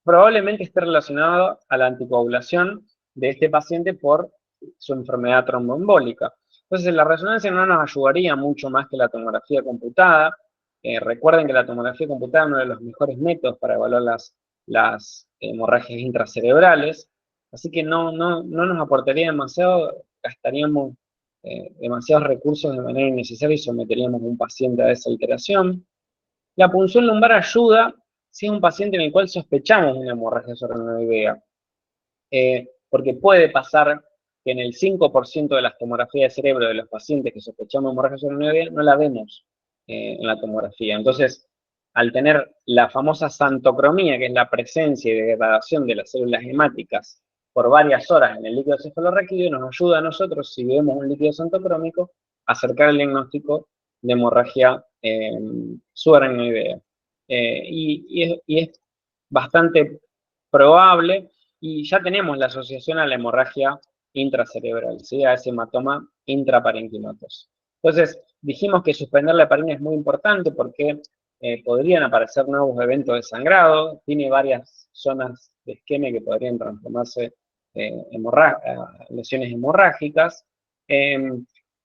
probablemente esté relacionado a la anticoagulación de este paciente por su enfermedad tromboembólica. Entonces, la resonancia no nos ayudaría mucho más que la tomografía computada. Recuerden que la tomografía computada es uno de los mejores métodos para evaluar las hemorragias intracerebrales, así que no nos aportaría demasiado, gastaríamos demasiados recursos de manera innecesaria y someteríamos a un paciente a esa alteración. La punción lumbar ayuda si es un paciente en el cual sospechamos una hemorragia subaracnoidea, porque puede pasar que en el 5% de las tomografías de cerebro de los pacientes que sospechamos hemorragia subaracnoidea no la vemos en la tomografía. Entonces, al tener la famosa xantocromía, que es la presencia y degradación de las células hemáticas por varias horas en el líquido cefalorraquídeo, nos ayuda a nosotros, si vemos un líquido xantocrómico, a acercar el diagnóstico de hemorragia subaracnoidea. Y es bastante probable, y ya tenemos la asociación a la hemorragia intracerebral, ¿sí? A ese hematoma intraparenquimatoso. Entonces, dijimos que suspender la heparina es muy importante porque podrían aparecer nuevos eventos de sangrado, tiene varias zonas de isquemia que podrían transformarse en lesiones hemorrágicas.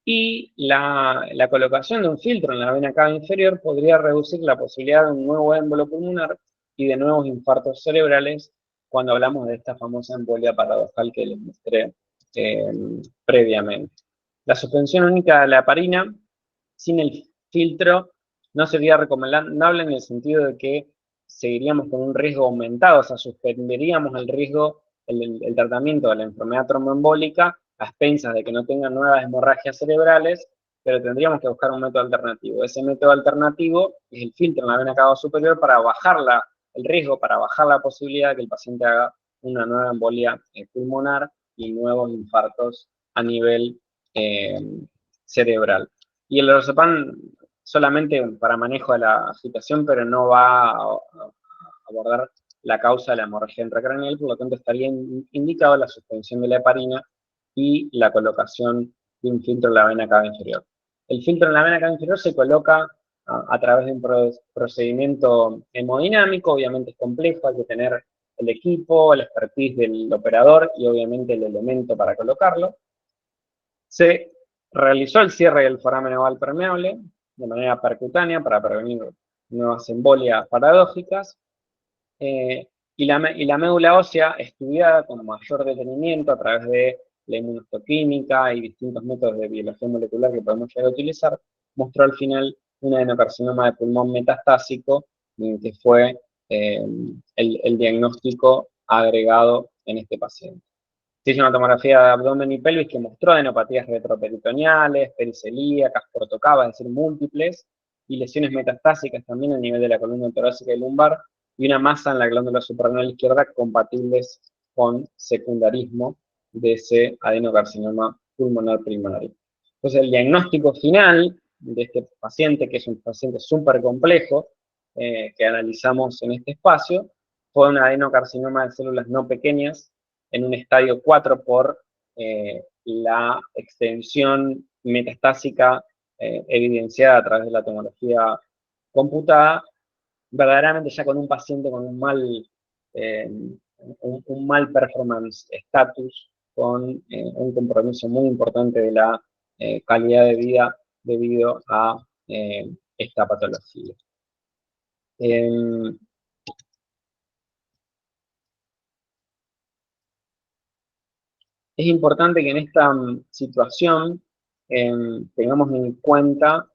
Y la colocación de un filtro en la vena cava inferior podría reducir la posibilidad de un nuevo émbolo pulmonar y de nuevos infartos cerebrales cuando hablamos de esta famosa embolia paradojal que les mostré previamente. La suspensión única de la heparina sin el filtro no sería recomendable en el sentido de que seguiríamos con un riesgo aumentado, o sea, suspenderíamos el riesgo, el tratamiento de la enfermedad tromboembólica a expensas de que no tengan nuevas hemorragias cerebrales, pero tendríamos que buscar un método alternativo. Ese método alternativo es el filtro en la vena cava superior para bajar el riesgo, para bajar la posibilidad de que el paciente haga una nueva embolia pulmonar y nuevos infartos a nivel cerebral. Y el lorazepam solamente para manejo de la agitación, pero no va a abordar la causa de la hemorragia intracraneal, por lo tanto estaría indicado la suspensión de la heparina y la colocación de un filtro en la vena cava inferior. El filtro en la vena cava inferior se coloca a través de un procedimiento hemodinámico, obviamente es complejo, hay que tener el equipo, el expertise del operador y obviamente el elemento para colocarlo. Se realizó el cierre del foramen oval permeable de manera percutánea para prevenir nuevas embolias paradójicas. Y la médula ósea, estudiada con mayor detenimiento a través de la inmunohistoquímica y distintos métodos de biología molecular que podemos llegar a utilizar, mostró al final un adenocarcinoma de pulmón metastásico, que fue el diagnóstico agregado en este paciente. Se hizo una tomografía de abdomen y pelvis que mostró adenopatías retroperitoneales, pericelíacas, portocava, es decir, múltiples, y lesiones metastásicas también a nivel de la columna torácica y lumbar, y una masa en la glándula suprarrenal izquierda compatibles con secundarismo de ese adenocarcinoma pulmonar primario. Entonces, el diagnóstico final de este paciente, que es un paciente súper complejo, que analizamos en este espacio, fue un adenocarcinoma de células no pequeñas en un estadio 4 por la extensión metastásica evidenciada a través de la tomografía computada, verdaderamente ya con un paciente con un mal performance status, con un compromiso muy importante de la calidad de vida debido a esta patología. Es importante que en esta situación tengamos en cuenta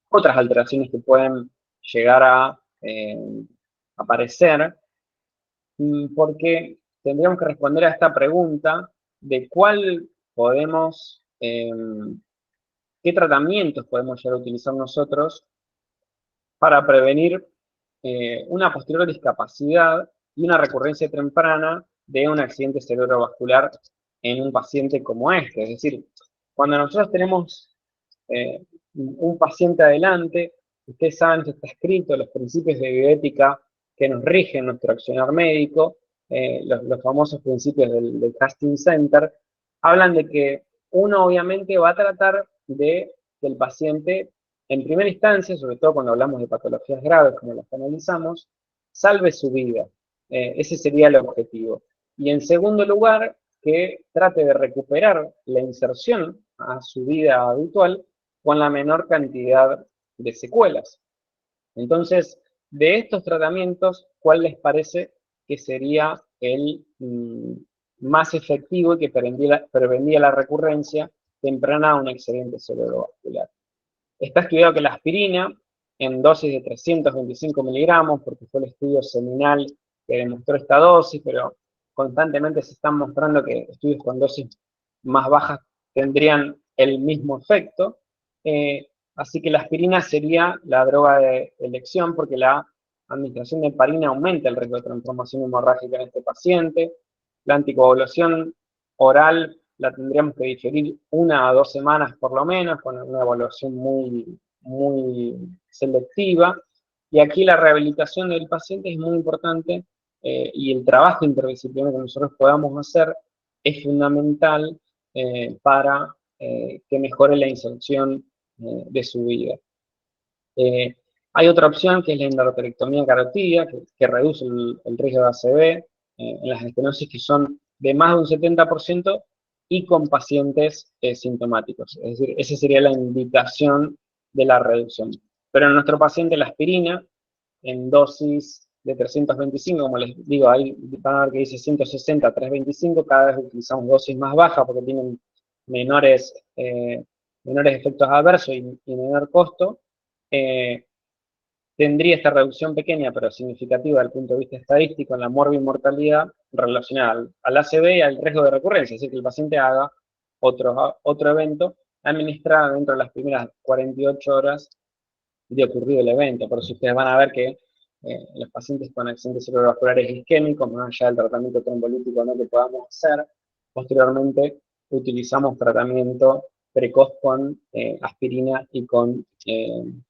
otras alteraciones que pueden llegar a aparecer, porque tendríamos que responder a esta pregunta de qué tratamientos podemos llegar a utilizar nosotros para prevenir una posterior discapacidad y una recurrencia temprana de un accidente cerebrovascular en un paciente como este. Es decir, cuando nosotros tenemos un paciente adelante, ustedes saben que está escrito los principios de bioética que nos rigen nuestro accionar médico, los famosos principios del Casting Center, hablan de que uno obviamente va a tratar de que el paciente, en primera instancia, sobre todo cuando hablamos de patologías graves como las que analizamos, salve su vida. Ese sería el objetivo. Y en segundo lugar, que trate de recuperar la inserción a su vida habitual con la menor cantidad de secuelas. Entonces, de estos tratamientos, ¿cuál les parece que sería el más efectivo y que prevendría la recurrencia temprana a un accidente cerebrovascular? Está estudiado que la aspirina, en dosis de 325 miligramos, porque fue el estudio seminal que demostró esta dosis, pero constantemente se están mostrando que estudios con dosis más bajas tendrían el mismo efecto. Así que la aspirina sería la droga de elección, porque la administración de heparina aumenta el riesgo de transformación hemorrágica en este paciente. La anticoagulación oral la tendríamos que diferir 1 a 2 semanas por lo menos, con una evaluación muy selectiva. Y aquí la rehabilitación del paciente es muy importante y el trabajo interdisciplinario que nosotros podamos hacer es fundamental para que mejore la inserción de su vida. Hay otra opción que es la endarterectomía carotidia, que reduce el riesgo de ACV en las estenosis que son de más de un 70% y con pacientes sintomáticos. Es decir, esa sería la indicación de la reducción. Pero en nuestro paciente la aspirina, en dosis de 325, como les digo, ahí van a ver que dice 160, 325, cada vez utilizamos dosis más bajas porque tienen menores efectos adversos y menor costo. Tendría esta reducción pequeña pero significativa desde el punto de vista estadístico en la morbimortalidad relacionada al ACV y al riesgo de recurrencia, es decir, que el paciente haga otro evento administrado dentro de las primeras 48 horas de ocurrido el evento. Por eso ustedes van a ver que los pacientes con accidentes cerebrovasculares isquémicos, más allá del tratamiento trombolítico no que podamos hacer, posteriormente utilizamos tratamiento precoz con aspirina y con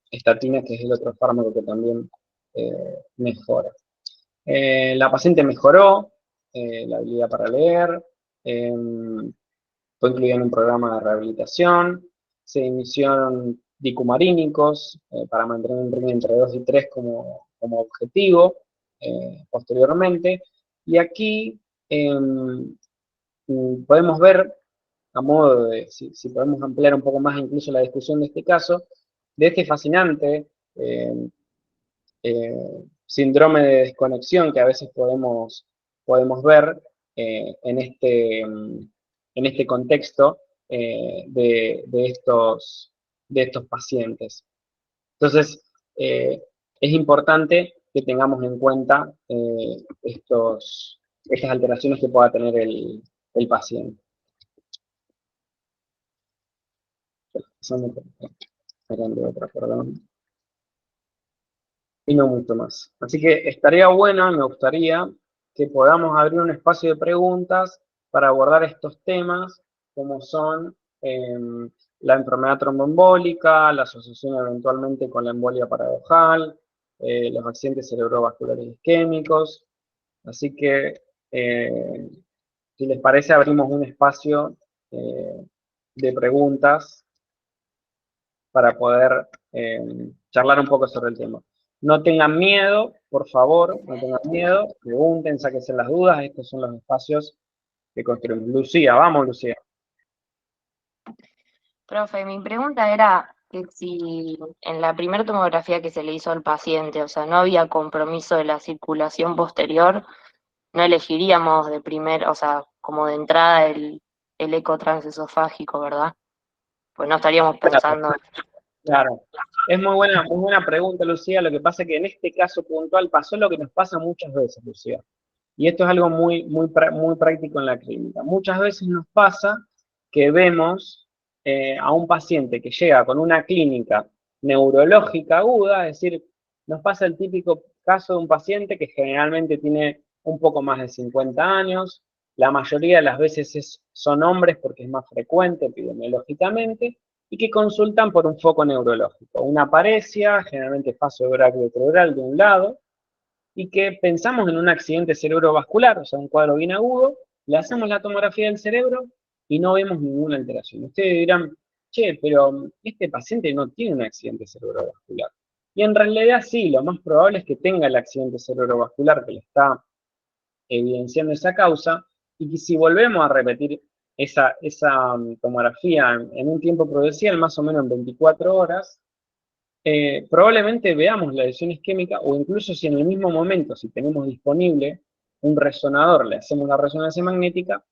estatina, que es el otro fármaco que también mejora. La paciente mejoró la habilidad para leer, fue incluida en un programa de rehabilitación, se iniciaron dicumarínicos para mantener un ritmo entre 2 y 3 como objetivo posteriormente. Y aquí podemos ver, a modo de, si podemos ampliar un poco más incluso la discusión de este caso, de este fascinante síndrome de desconexión que a veces podemos ver en este contexto de estos pacientes. Entonces, es importante que tengamos en cuenta estas alteraciones que pueda tener el paciente. Perdón. Y no mucho más. Así que estaría bueno, me gustaría que podamos abrir un espacio de preguntas para abordar estos temas, como son la enfermedad tromboembólica, la asociación eventualmente con la embolia paradojal, los accidentes cerebrovasculares isquémicos. Así que, si les parece, abrimos un espacio de preguntas para poder charlar un poco sobre el tema. No tengan miedo, por favor, no tengan miedo, pregunten, sáquense las dudas, estos son los espacios que construimos. Lucía, vamos Lucía. Profe, mi pregunta era que si en la primera tomografía que se le hizo al paciente, o sea, no había compromiso de la circulación posterior, no elegiríamos de o sea, como de entrada el eco transesofágico, ¿verdad? Pues no estaríamos pensando. Claro. Es muy buena pregunta, Lucía. Lo que pasa es que en este caso puntual pasó lo que nos pasa muchas veces, Lucía. Y esto es algo muy práctico en la clínica. Muchas veces nos pasa que vemos a un paciente que llega con una clínica neurológica aguda, es decir, nos pasa el típico caso de un paciente que generalmente tiene un poco más de 50 años, la mayoría de las veces son hombres porque es más frecuente epidemiológicamente, y que consultan por un foco neurológico, una paresia, generalmente faciobráquido-cerebral de un lado, y que pensamos en un accidente cerebrovascular, o sea, un cuadro bien agudo, le hacemos la tomografía del cerebro y no vemos ninguna alteración. Ustedes dirán, che, pero este paciente no tiene un accidente cerebrovascular. Y en realidad sí, lo más probable es que tenga el accidente cerebrovascular que le está evidenciando esa causa, y que si volvemos a repetir esa tomografía en un tiempo prudencial, más o menos en 24 horas, probablemente veamos la lesión isquémica, o incluso si en el mismo momento, si tenemos disponible un resonador, le hacemos la resonancia magnética,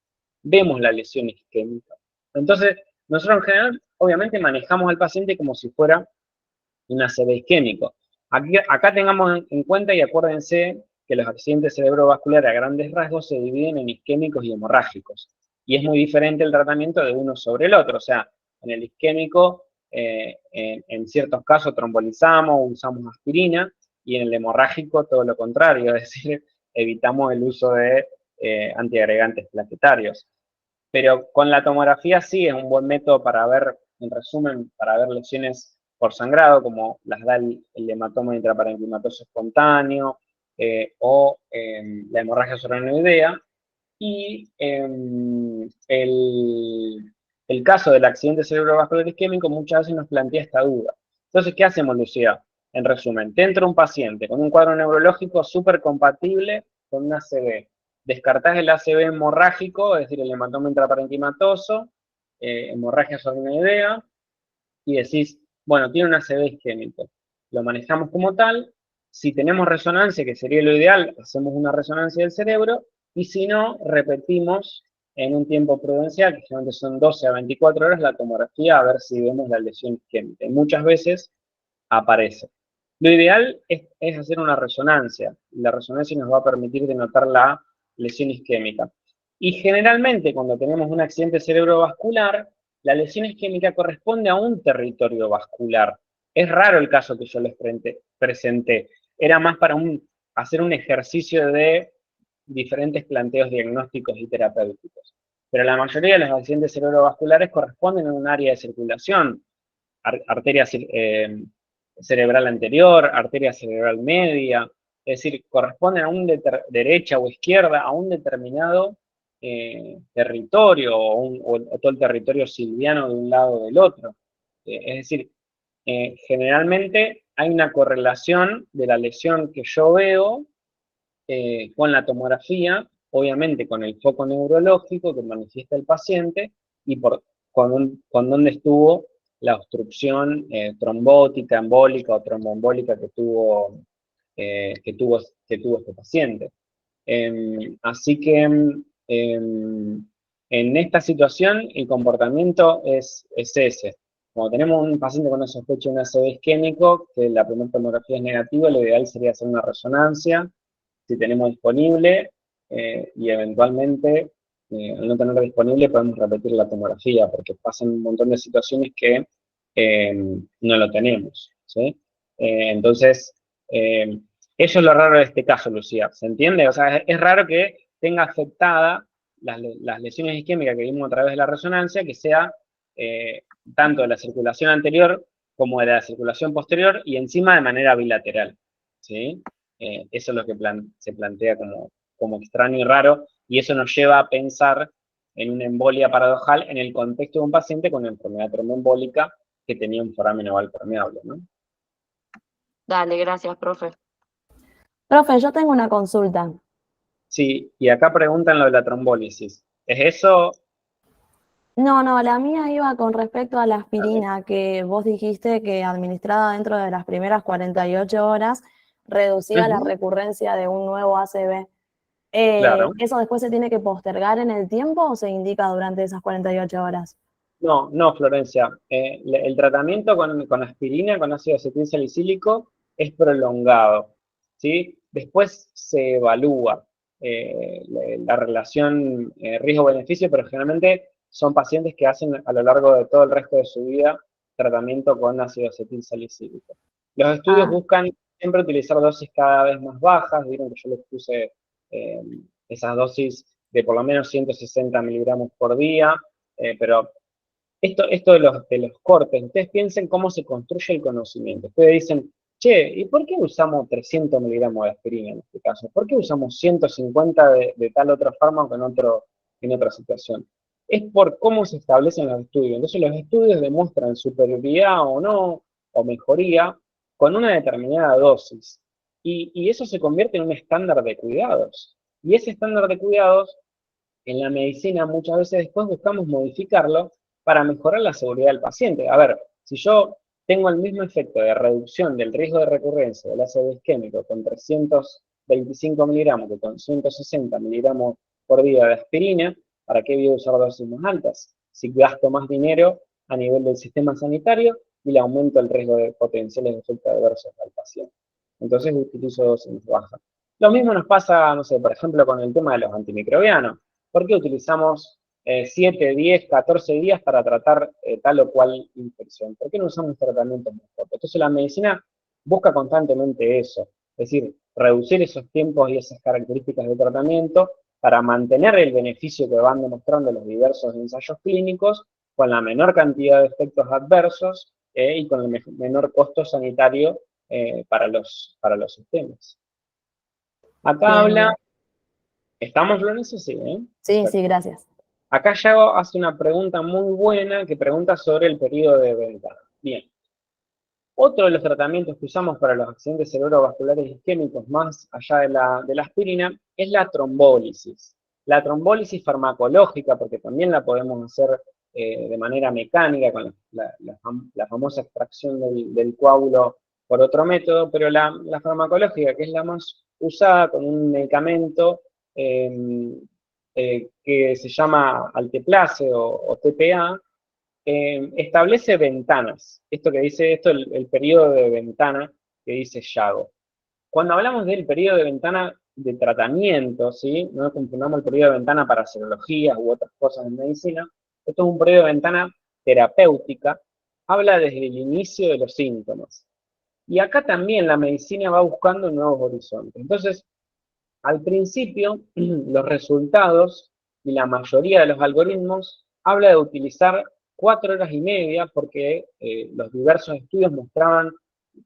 vemos la lesión isquémica. Entonces, nosotros en general, obviamente, manejamos al paciente como si fuera un ACV isquémico. Acá tengamos en cuenta y acuérdense que los accidentes cerebrovasculares a grandes rasgos se dividen en isquémicos y hemorrágicos. Y es muy diferente el tratamiento de uno sobre el otro. O sea, en el isquémico, en ciertos casos trombolizamos, usamos aspirina, y en el hemorrágico todo lo contrario, es decir, evitamos el uso de antiagregantes plaquetarios. Pero con la tomografía sí es un buen método para ver, en resumen, para ver lesiones por sangrado, como las da el hematoma intraparenquimatoso espontáneo o la hemorragia subarachnoidea. Y el caso del accidente cerebrovascular isquémico muchas veces nos plantea esta duda. Entonces, ¿qué hacemos, Lucía? en resumen, te entra un paciente con un cuadro neurológico súper compatible con un ACV. Descartás el ACV hemorrágico, es decir, el hematoma intraparenquimatoso, hemorragia sordoidea, y decís, bueno, tiene un ACV isquémico. Lo manejamos como tal. Si tenemos resonancia, que sería lo ideal, hacemos una resonancia del cerebro, y si no, repetimos en un tiempo prudencial, que generalmente son 12 a 24 horas, la tomografía a ver si vemos la lesión isquémica. Y muchas veces aparece. Lo ideal es hacer una resonancia. La resonancia nos va a permitir denotar la lesión isquémica. Y generalmente cuando tenemos un accidente cerebrovascular, la lesión isquémica corresponde a un territorio vascular. Es raro el caso que yo les presenté. Era más para hacer un ejercicio de diferentes planteos diagnósticos y terapéuticos. Pero la mayoría de los accidentes cerebrovasculares corresponden a un área de circulación, arteria cerebral anterior, arteria cerebral media, es decir, corresponden a un derecha o izquierda, a un determinado territorio o todo el territorio silviano de un lado o del otro. Es decir, generalmente hay una correlación de la lesión que yo veo con la tomografía, obviamente con el foco neurológico que manifiesta el paciente y con dónde estuvo la obstrucción trombótica, embólica o tromboembólica que tuvo este paciente. Así que en esta situación el comportamiento es ese. Cuando tenemos un paciente con una sospecha de un ACV isquémico, que la primera tomografía es negativa, lo ideal sería hacer una resonancia, si tenemos disponible, y eventualmente, al no tener disponible, podemos repetir la tomografía, porque pasan un montón de situaciones que no lo tenemos, ¿sí? Entonces, eso es lo raro de este caso, Lucía, ¿se entiende? O sea, es raro que tenga afectada las lesiones isquémicas que vimos a través de la resonancia, que sea tanto de la circulación anterior como de la circulación posterior, y encima de manera bilateral, ¿sí? Eso es lo que se plantea como extraño y raro, y eso nos lleva a pensar en una embolia paradojal en el contexto de un paciente con una enfermedad tromboembólica que tenía un foramen oval permeable, ¿no? Dale, gracias, profe. Profe, yo tengo una consulta. Sí, y acá preguntan lo de la trombólisis. ¿Es eso? No, la mía iba con respecto a la aspirina, que vos dijiste que administrada dentro de las primeras 48 horas reducía la recurrencia de un nuevo ACV. Claro. ¿Eso después se tiene que postergar en el tiempo o se indica durante esas 48 horas? No, Florencia. El tratamiento con aspirina, con ácido acetilsalicílico, es prolongado, ¿sí? Después se evalúa la relación riesgo-beneficio, pero generalmente son pacientes que hacen a lo largo de todo el resto de su vida tratamiento con ácido acetilsalicílico. Los estudios buscan siempre utilizar dosis cada vez más bajas. Vieron que yo les puse esas dosis de por lo menos 160 miligramos por día, pero esto de los cortes, ustedes piensen cómo se construye el conocimiento. Ustedes dicen, che, ¿y por qué usamos 300 miligramos de aspirina en este caso? ¿Por qué usamos 150 de tal otro fármaco en otra situación? Es por cómo se establecen los estudios. Entonces los estudios demuestran superioridad o no, o mejoría, con una determinada dosis. Y eso se convierte en un estándar de cuidados. Y ese estándar de cuidados, en la medicina muchas veces después buscamos modificarlo para mejorar la seguridad del paciente. A ver, si yo tengo el mismo efecto de reducción del riesgo de recurrencia del ácido isquémico con 325 miligramos que con 160 miligramos por día de aspirina, ¿para qué voy a usar dosis más altas? Si gasto más dinero a nivel del sistema sanitario y le aumento el riesgo de potenciales efectos adversos al paciente. Entonces utilizo dosis más bajas. Lo mismo nos pasa, no sé, por ejemplo, con el tema de los antimicrobianos. ¿Por qué utilizamos 7, 10, 14 días para tratar tal o cual infección? ¿Por qué no usamos tratamientos más cortos? Entonces la medicina busca constantemente eso, es decir, reducir esos tiempos y esas características de tratamiento para mantener el beneficio que van demostrando los diversos ensayos clínicos con la menor cantidad de efectos adversos y con el menor costo sanitario para los sistemas. Acá habla, ¿estamos, Florencia? Sí, ¿eh? Sí, gracias. Acá Yago hace una pregunta muy buena que pregunta sobre el periodo de ventana. Bien. Otro de los tratamientos que usamos para los accidentes cerebrovasculares isquémicos, más allá de la aspirina, es la trombólisis. La trombólisis farmacológica, porque también la podemos hacer de manera mecánica, con la famosa extracción del coágulo por otro método, pero la farmacológica, que es la más usada, con un medicamento que se llama Alteplase o TPA, establece ventanas. Esto que dice, el periodo de ventana que dice Yago. Cuando hablamos del periodo de ventana de tratamiento, ¿sí? No confundamos el periodo de ventana para serologías u otras cosas en medicina. Esto es un periodo de ventana terapéutica, habla desde el inicio de los síntomas. Y acá también la medicina va buscando nuevos horizontes. Entonces, al principio, los resultados y la mayoría de los algoritmos habla de utilizar 4 horas y media porque los diversos estudios mostraban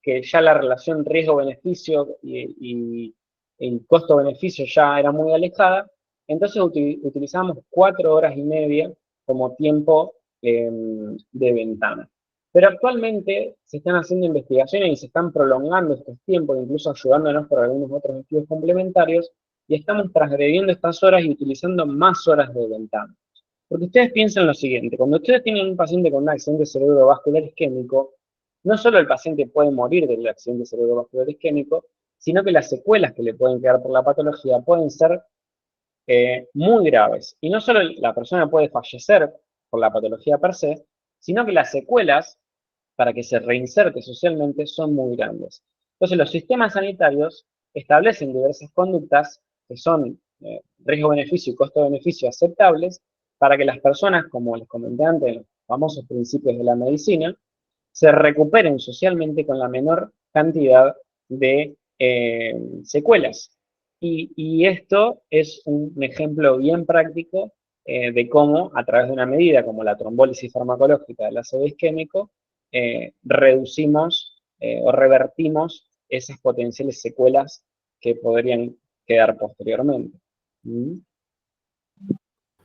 que ya la relación riesgo-beneficio y el costo-beneficio ya era muy alejada. Entonces utilizamos 4 horas y media como tiempo de ventana. Pero actualmente se están haciendo investigaciones y se están prolongando estos tiempos, incluso ayudándonos por algunos otros estudios complementarios, y estamos transgrediendo estas horas y utilizando más horas de ventana. Porque ustedes piensan lo siguiente, cuando ustedes tienen un paciente con un accidente cerebrovascular isquémico, no solo el paciente puede morir del accidente cerebrovascular isquémico, sino que las secuelas que le pueden quedar por la patología pueden ser muy graves. Y no solo la persona puede fallecer por la patología per se, sino que las secuelas, para que se reinserte socialmente, son muy grandes. Entonces, los sistemas sanitarios establecen diversas conductas que son riesgo-beneficio y costo-beneficio aceptables para que las personas, como les comenté antes, los famosos principios de la medicina, se recuperen socialmente con la menor cantidad de secuelas. Y esto es un ejemplo bien práctico de cómo, a través de una medida como la trombólisis farmacológica del ácido isquémico, reducimos o revertimos esas potenciales secuelas que podrían quedar posteriormente. ¿Mm?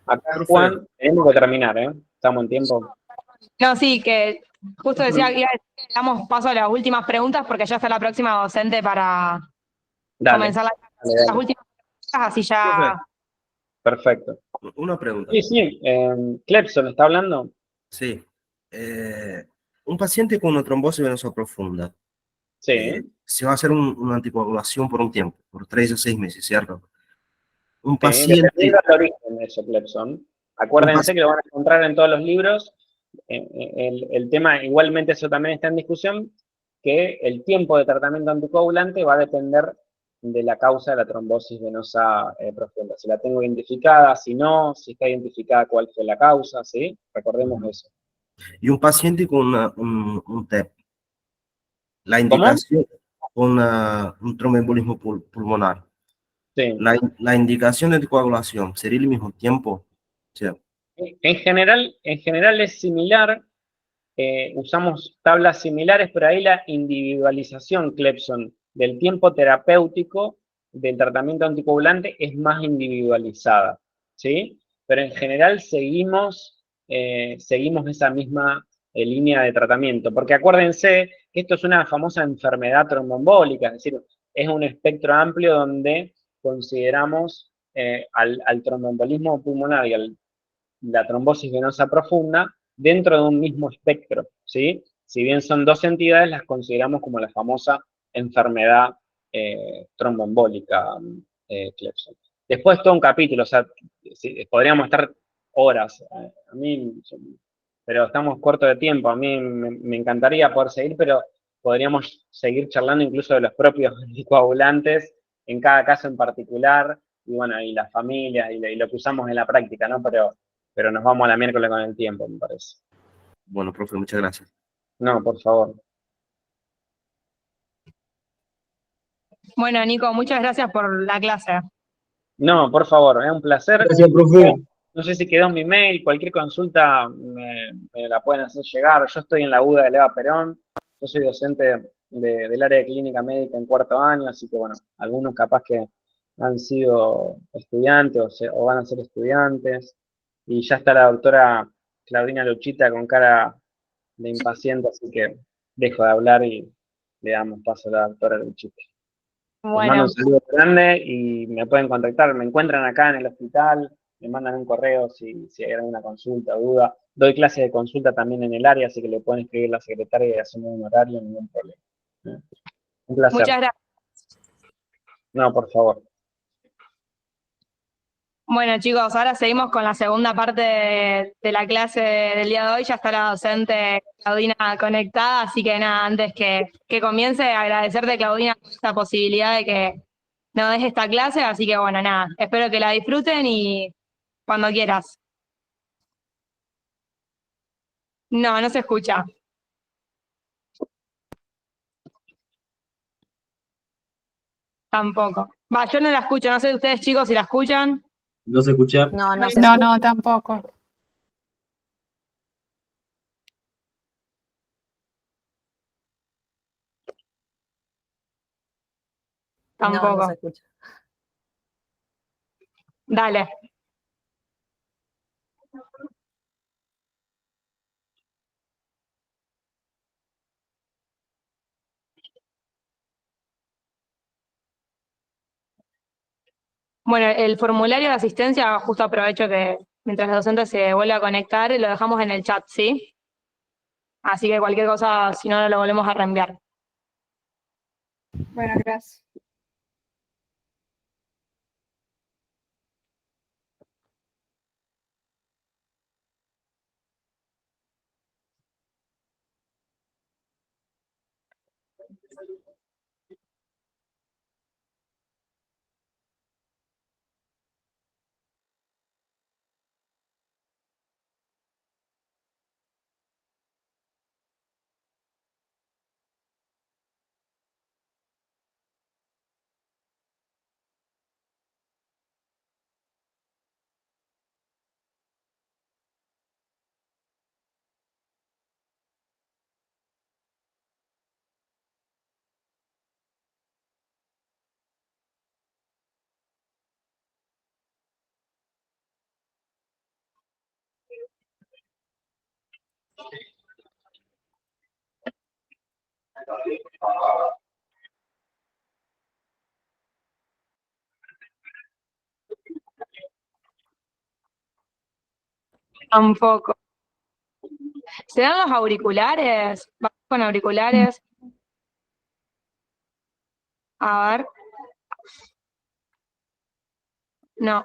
Acá, Profe, Juan, tenemos que terminar, ¿eh? Estamos en tiempo. No, sí, que justo decía que damos paso a las últimas preguntas porque ya está la próxima docente para Dale, comenzar dale, las dale. últimas preguntas, así ya. profe, Perfecto. una pregunta. Sí, sí, Clepson, ¿está hablando? Sí. Un paciente con una trombosis venosa profunda, Sí. se va a hacer una anticoagulación por un tiempo, por 3 a 6 meses, ¿cierto? Un Sí, dependiendo paciente, del origen de eso, Clepson. un Acuérdense paci- que lo van a encontrar en todos los libros. El tema, igualmente eso también está en discusión, que el tiempo de tratamiento anticoagulante va a depender de la causa de la trombosis venosa profunda. Si la tengo identificada, si no, si está identificada cuál fue la causa, ¿sí? Recordemos eso. y un paciente con un TEP. La ¿Cómo? indicación con un tromboembolismo pulmonar. Sí. La indicación de anticoagulación sería el mismo tiempo. Sí. En general es similar. Usamos tablas similares, pero ahí la individualización, Clepson, del tiempo terapéutico del tratamiento anticoagulante es más individualizada, ¿sí? Pero en general seguimos esa misma línea de tratamiento, porque acuérdense que esto es una famosa enfermedad tromboembólica, es decir, es un espectro amplio donde consideramos al tromboembolismo pulmonar y la trombosis venosa profunda dentro de un mismo espectro, ¿sí? Si bien son dos entidades, las consideramos como la famosa enfermedad tromboembólica, Clepson. Después todo un capítulo, o sea, podríamos estar horas, pero estamos cortos de tiempo, a mí me encantaría poder seguir, pero podríamos seguir charlando incluso de los propios anticoagulantes en cada caso en particular, y bueno, y las familias, y lo que usamos en la práctica, ¿no? Pero nos vamos a la miércoles con el tiempo, me parece. Bueno, profe, muchas gracias. No, por favor. Bueno, Nico, muchas gracias por la clase. No, por favor, es un placer. Gracias, profe. No sé si quedó mi mail, cualquier consulta me la pueden hacer llegar. Yo estoy en la UDA de Eva Perón, yo soy docente del área de clínica médica en 4º año, así que bueno, algunos capaz que han sido estudiantes o van a ser estudiantes. Y ya está la doctora Claudina Luchita con cara de impaciente, así que dejo de hablar y le damos paso a la doctora Luchito. Les mando Bueno, un saludo grande y me pueden contactar. Me encuentran acá en el hospital, me mandan un correo si hay alguna consulta o duda. Doy clases de consulta también en el área, así que le pueden escribir a la secretaria y hacemos un horario, ningún problema. Un placer. muchas gracias. No, por favor. Bueno, chicos, ahora seguimos con la segunda parte de la clase del día de hoy. Ya está la docente Claudina conectada, así que nada, antes que comience, agradecerte, Claudina, por esta posibilidad de que nos des esta clase. Así que bueno, nada, espero que la disfruten y cuando quieras. No, no se escucha. Tampoco. Va, yo no la escucho, no sé ustedes, chicos, si la escuchan. ¿No se escucha? No, no se No, escucha. no, tampoco. No, no Tampoco. se escucha. Dale. Bueno, el formulario de asistencia, justo aprovecho que mientras la docente se vuelve a conectar, lo dejamos en el chat, ¿sí? Así que cualquier cosa, si no, lo volvemos a reenviar. Bueno, gracias. Tampoco. ¿Se dan los auriculares? ¿Vamos con auriculares? A ver. No.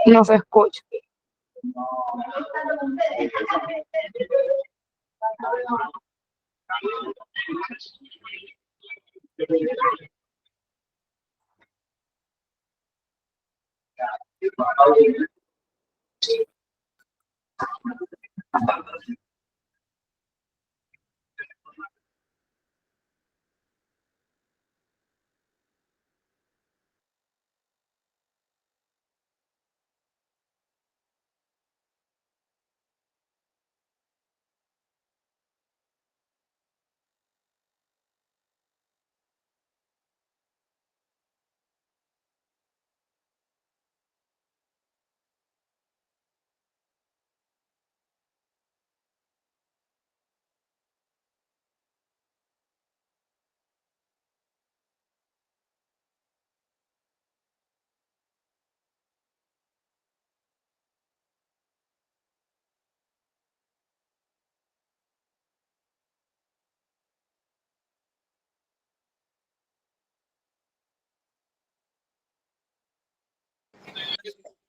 No se escucha.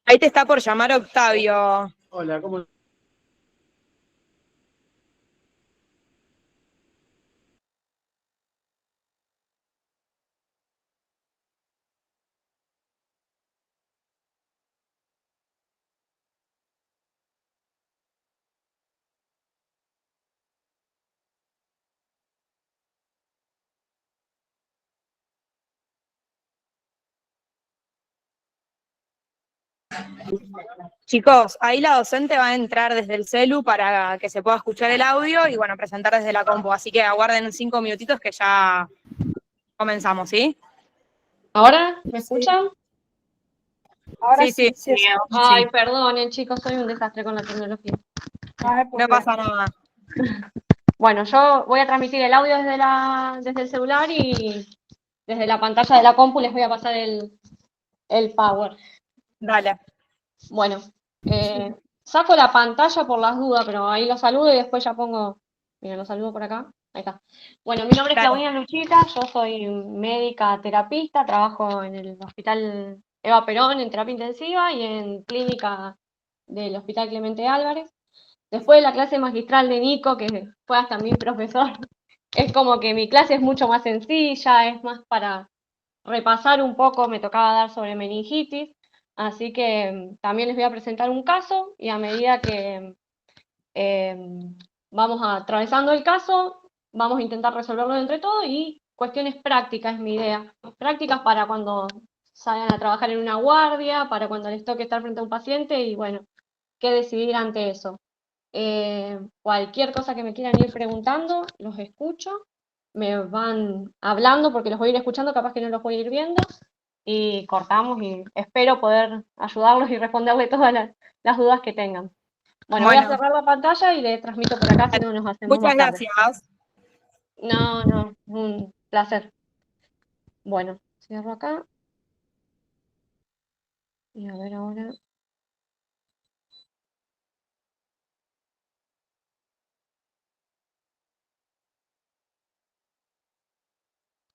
Ahí te está por llamar Octavio. Hola, ¿cómo Chicos, ahí la docente va a entrar desde el celu para que se pueda escuchar el audio y bueno, presentar desde la compu. Así que aguarden 5 minutitos que ya comenzamos, ¿sí? ¿Ahora? ¿Me escuchan? Sí, sí, Ay, perdonen, chicos, soy un desastre con la tecnología. no pasa nada. Bueno, yo voy a transmitir el audio desde el celular y desde la pantalla de la compu les voy a pasar el power. Dale. Bueno, saco la pantalla por las dudas, pero ahí lo saludo y después ya pongo, mira, lo saludo por acá, ahí está. Bueno, mi nombre es Dale. Claudina Luchita, yo soy médica terapista, trabajo en el Hospital Eva Perón en terapia intensiva y en clínica del Hospital Clemente Álvarez. Después de la clase magistral de Nico, que fue hasta mi profesor, es como que mi clase es mucho más sencilla, es más para repasar un poco, me tocaba dar sobre meningitis, así que también les voy a presentar un caso y a medida que vamos atravesando el caso, vamos a intentar resolverlo entre todos y cuestiones prácticas es mi idea. Prácticas para cuando salgan a trabajar en una guardia, para cuando les toque estar frente a un paciente y bueno, qué decidir ante eso. Cualquier cosa que me quieran ir preguntando, los escucho, me van hablando porque los voy a ir escuchando, capaz que no los voy a ir viendo, y cortamos y espero poder ayudarlos y responderle todas las dudas que tengan. Bueno, voy a cerrar la pantalla y le transmito por acá, si no nos hacemos Muchas más tarde. gracias. No, un placer. Bueno, cierro acá. Y a ver ahora.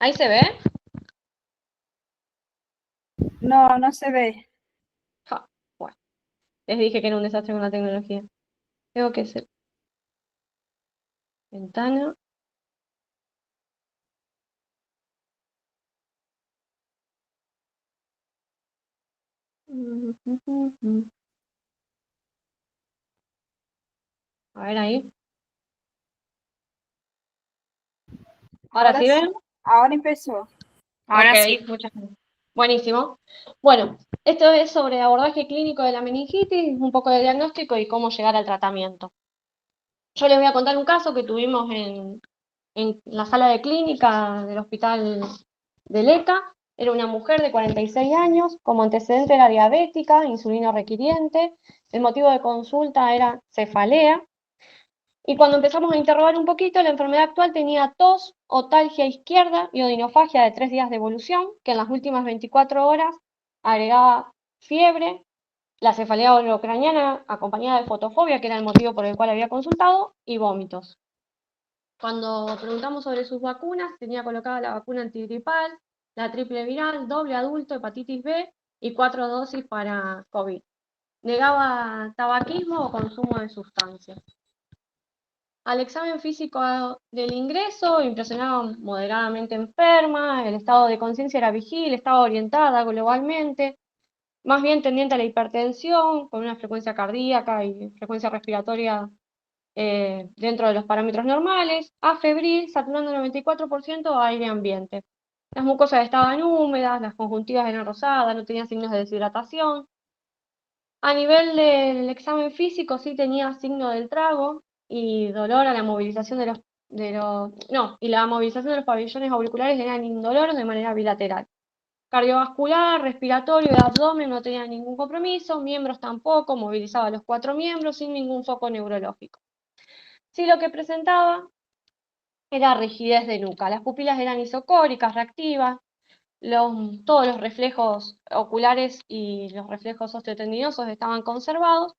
¿Ahí se ve? No, no se ve. Ja, bueno, les dije que era un desastre con la tecnología. Tengo que hacer ventana. A ver ahí. ¿Ahora sí ven? Ahora empezó. Ahora Ok, sí. muchas gracias. Buenísimo. Bueno, esto es sobre abordaje clínico de la meningitis, un poco de diagnóstico y cómo llegar al tratamiento. Yo les voy a contar un caso que tuvimos en la sala de clínica del hospital de Leca. Era una mujer de 46 años, como antecedente era diabética, insulino requiriente. El motivo de consulta era cefalea. Y cuando empezamos a interrogar un poquito, la enfermedad actual tenía tos, otalgia izquierda y odinofagia de 3 días de evolución, que en las últimas 24 horas agregaba fiebre, la cefalea oligocraniana acompañada de fotofobia, que era el motivo por el cual había consultado, y vómitos. Cuando preguntamos sobre sus vacunas, tenía colocada la vacuna antigripal, la triple viral, doble adulto, hepatitis B y 4 dosis para COVID. Negaba tabaquismo o consumo de sustancias. Al examen físico del ingreso, impresionaba moderadamente enferma, el estado de conciencia era vigil, estaba orientada globalmente, más bien tendiente a la hipertensión, con una frecuencia cardíaca y frecuencia respiratoria dentro de los parámetros normales, afebril, saturando el 94% aire ambiente. Las mucosas estaban húmedas, las conjuntivas eran rosadas, no tenía signos de deshidratación. A nivel del examen físico sí tenía signo del trago y dolor a la movilización y la movilización de los pabellones auriculares eran indoloros de manera bilateral. Cardiovascular, respiratorio y abdomen no tenía ningún compromiso, miembros tampoco, movilizaba los 4 miembros sin ningún foco neurológico. Sí, lo que presentaba era rigidez de nuca, las pupilas eran isocóricas, reactivas, todos los reflejos oculares y los reflejos osteotendinosos estaban conservados.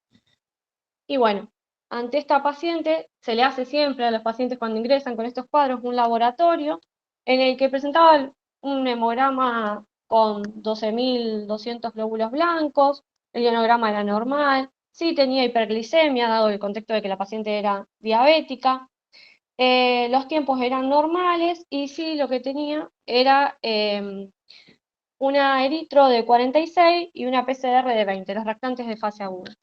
Y bueno, ante esta paciente se le hace siempre a los pacientes cuando ingresan con estos cuadros un laboratorio en el que presentaba un hemograma con 12.200 glóbulos blancos, el ionograma era normal, sí tenía hiperglicemia, dado el contexto de que la paciente era diabética, los tiempos eran normales y sí lo que tenía era una eritro de 46 y una PCR de 20, los reactantes de fase aguda.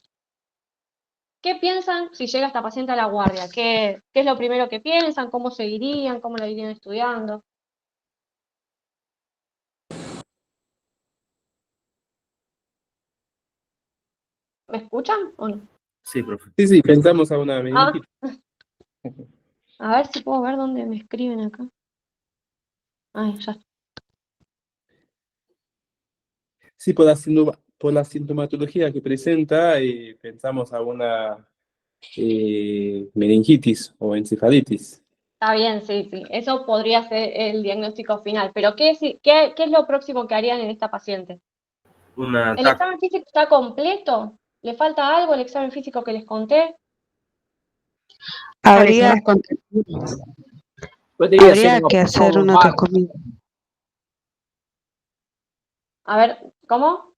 ¿Qué piensan si llega esta paciente a la guardia? ¿Qué es lo primero que piensan? ¿Cómo seguirían? ¿Cómo la irían estudiando? ¿Me escuchan o no? Sí, profe. Sí, pensamos a una Ah, meningitis. a ver si puedo ver dónde me escriben acá. Ay, ya está. Sí, por la sintomatología que presenta, pensamos a una meningitis o encefalitis. Está bien, sí, sí. Eso podría ser el diagnóstico final. Pero ¿qué es lo próximo que harían en esta paciente? Una ¿El TAC. examen físico está completo? ¿Le falta algo el examen físico que les conté? Habría, Podría ser habría una que punción hacer una lumbar. otoscopia. A ver, ¿cómo?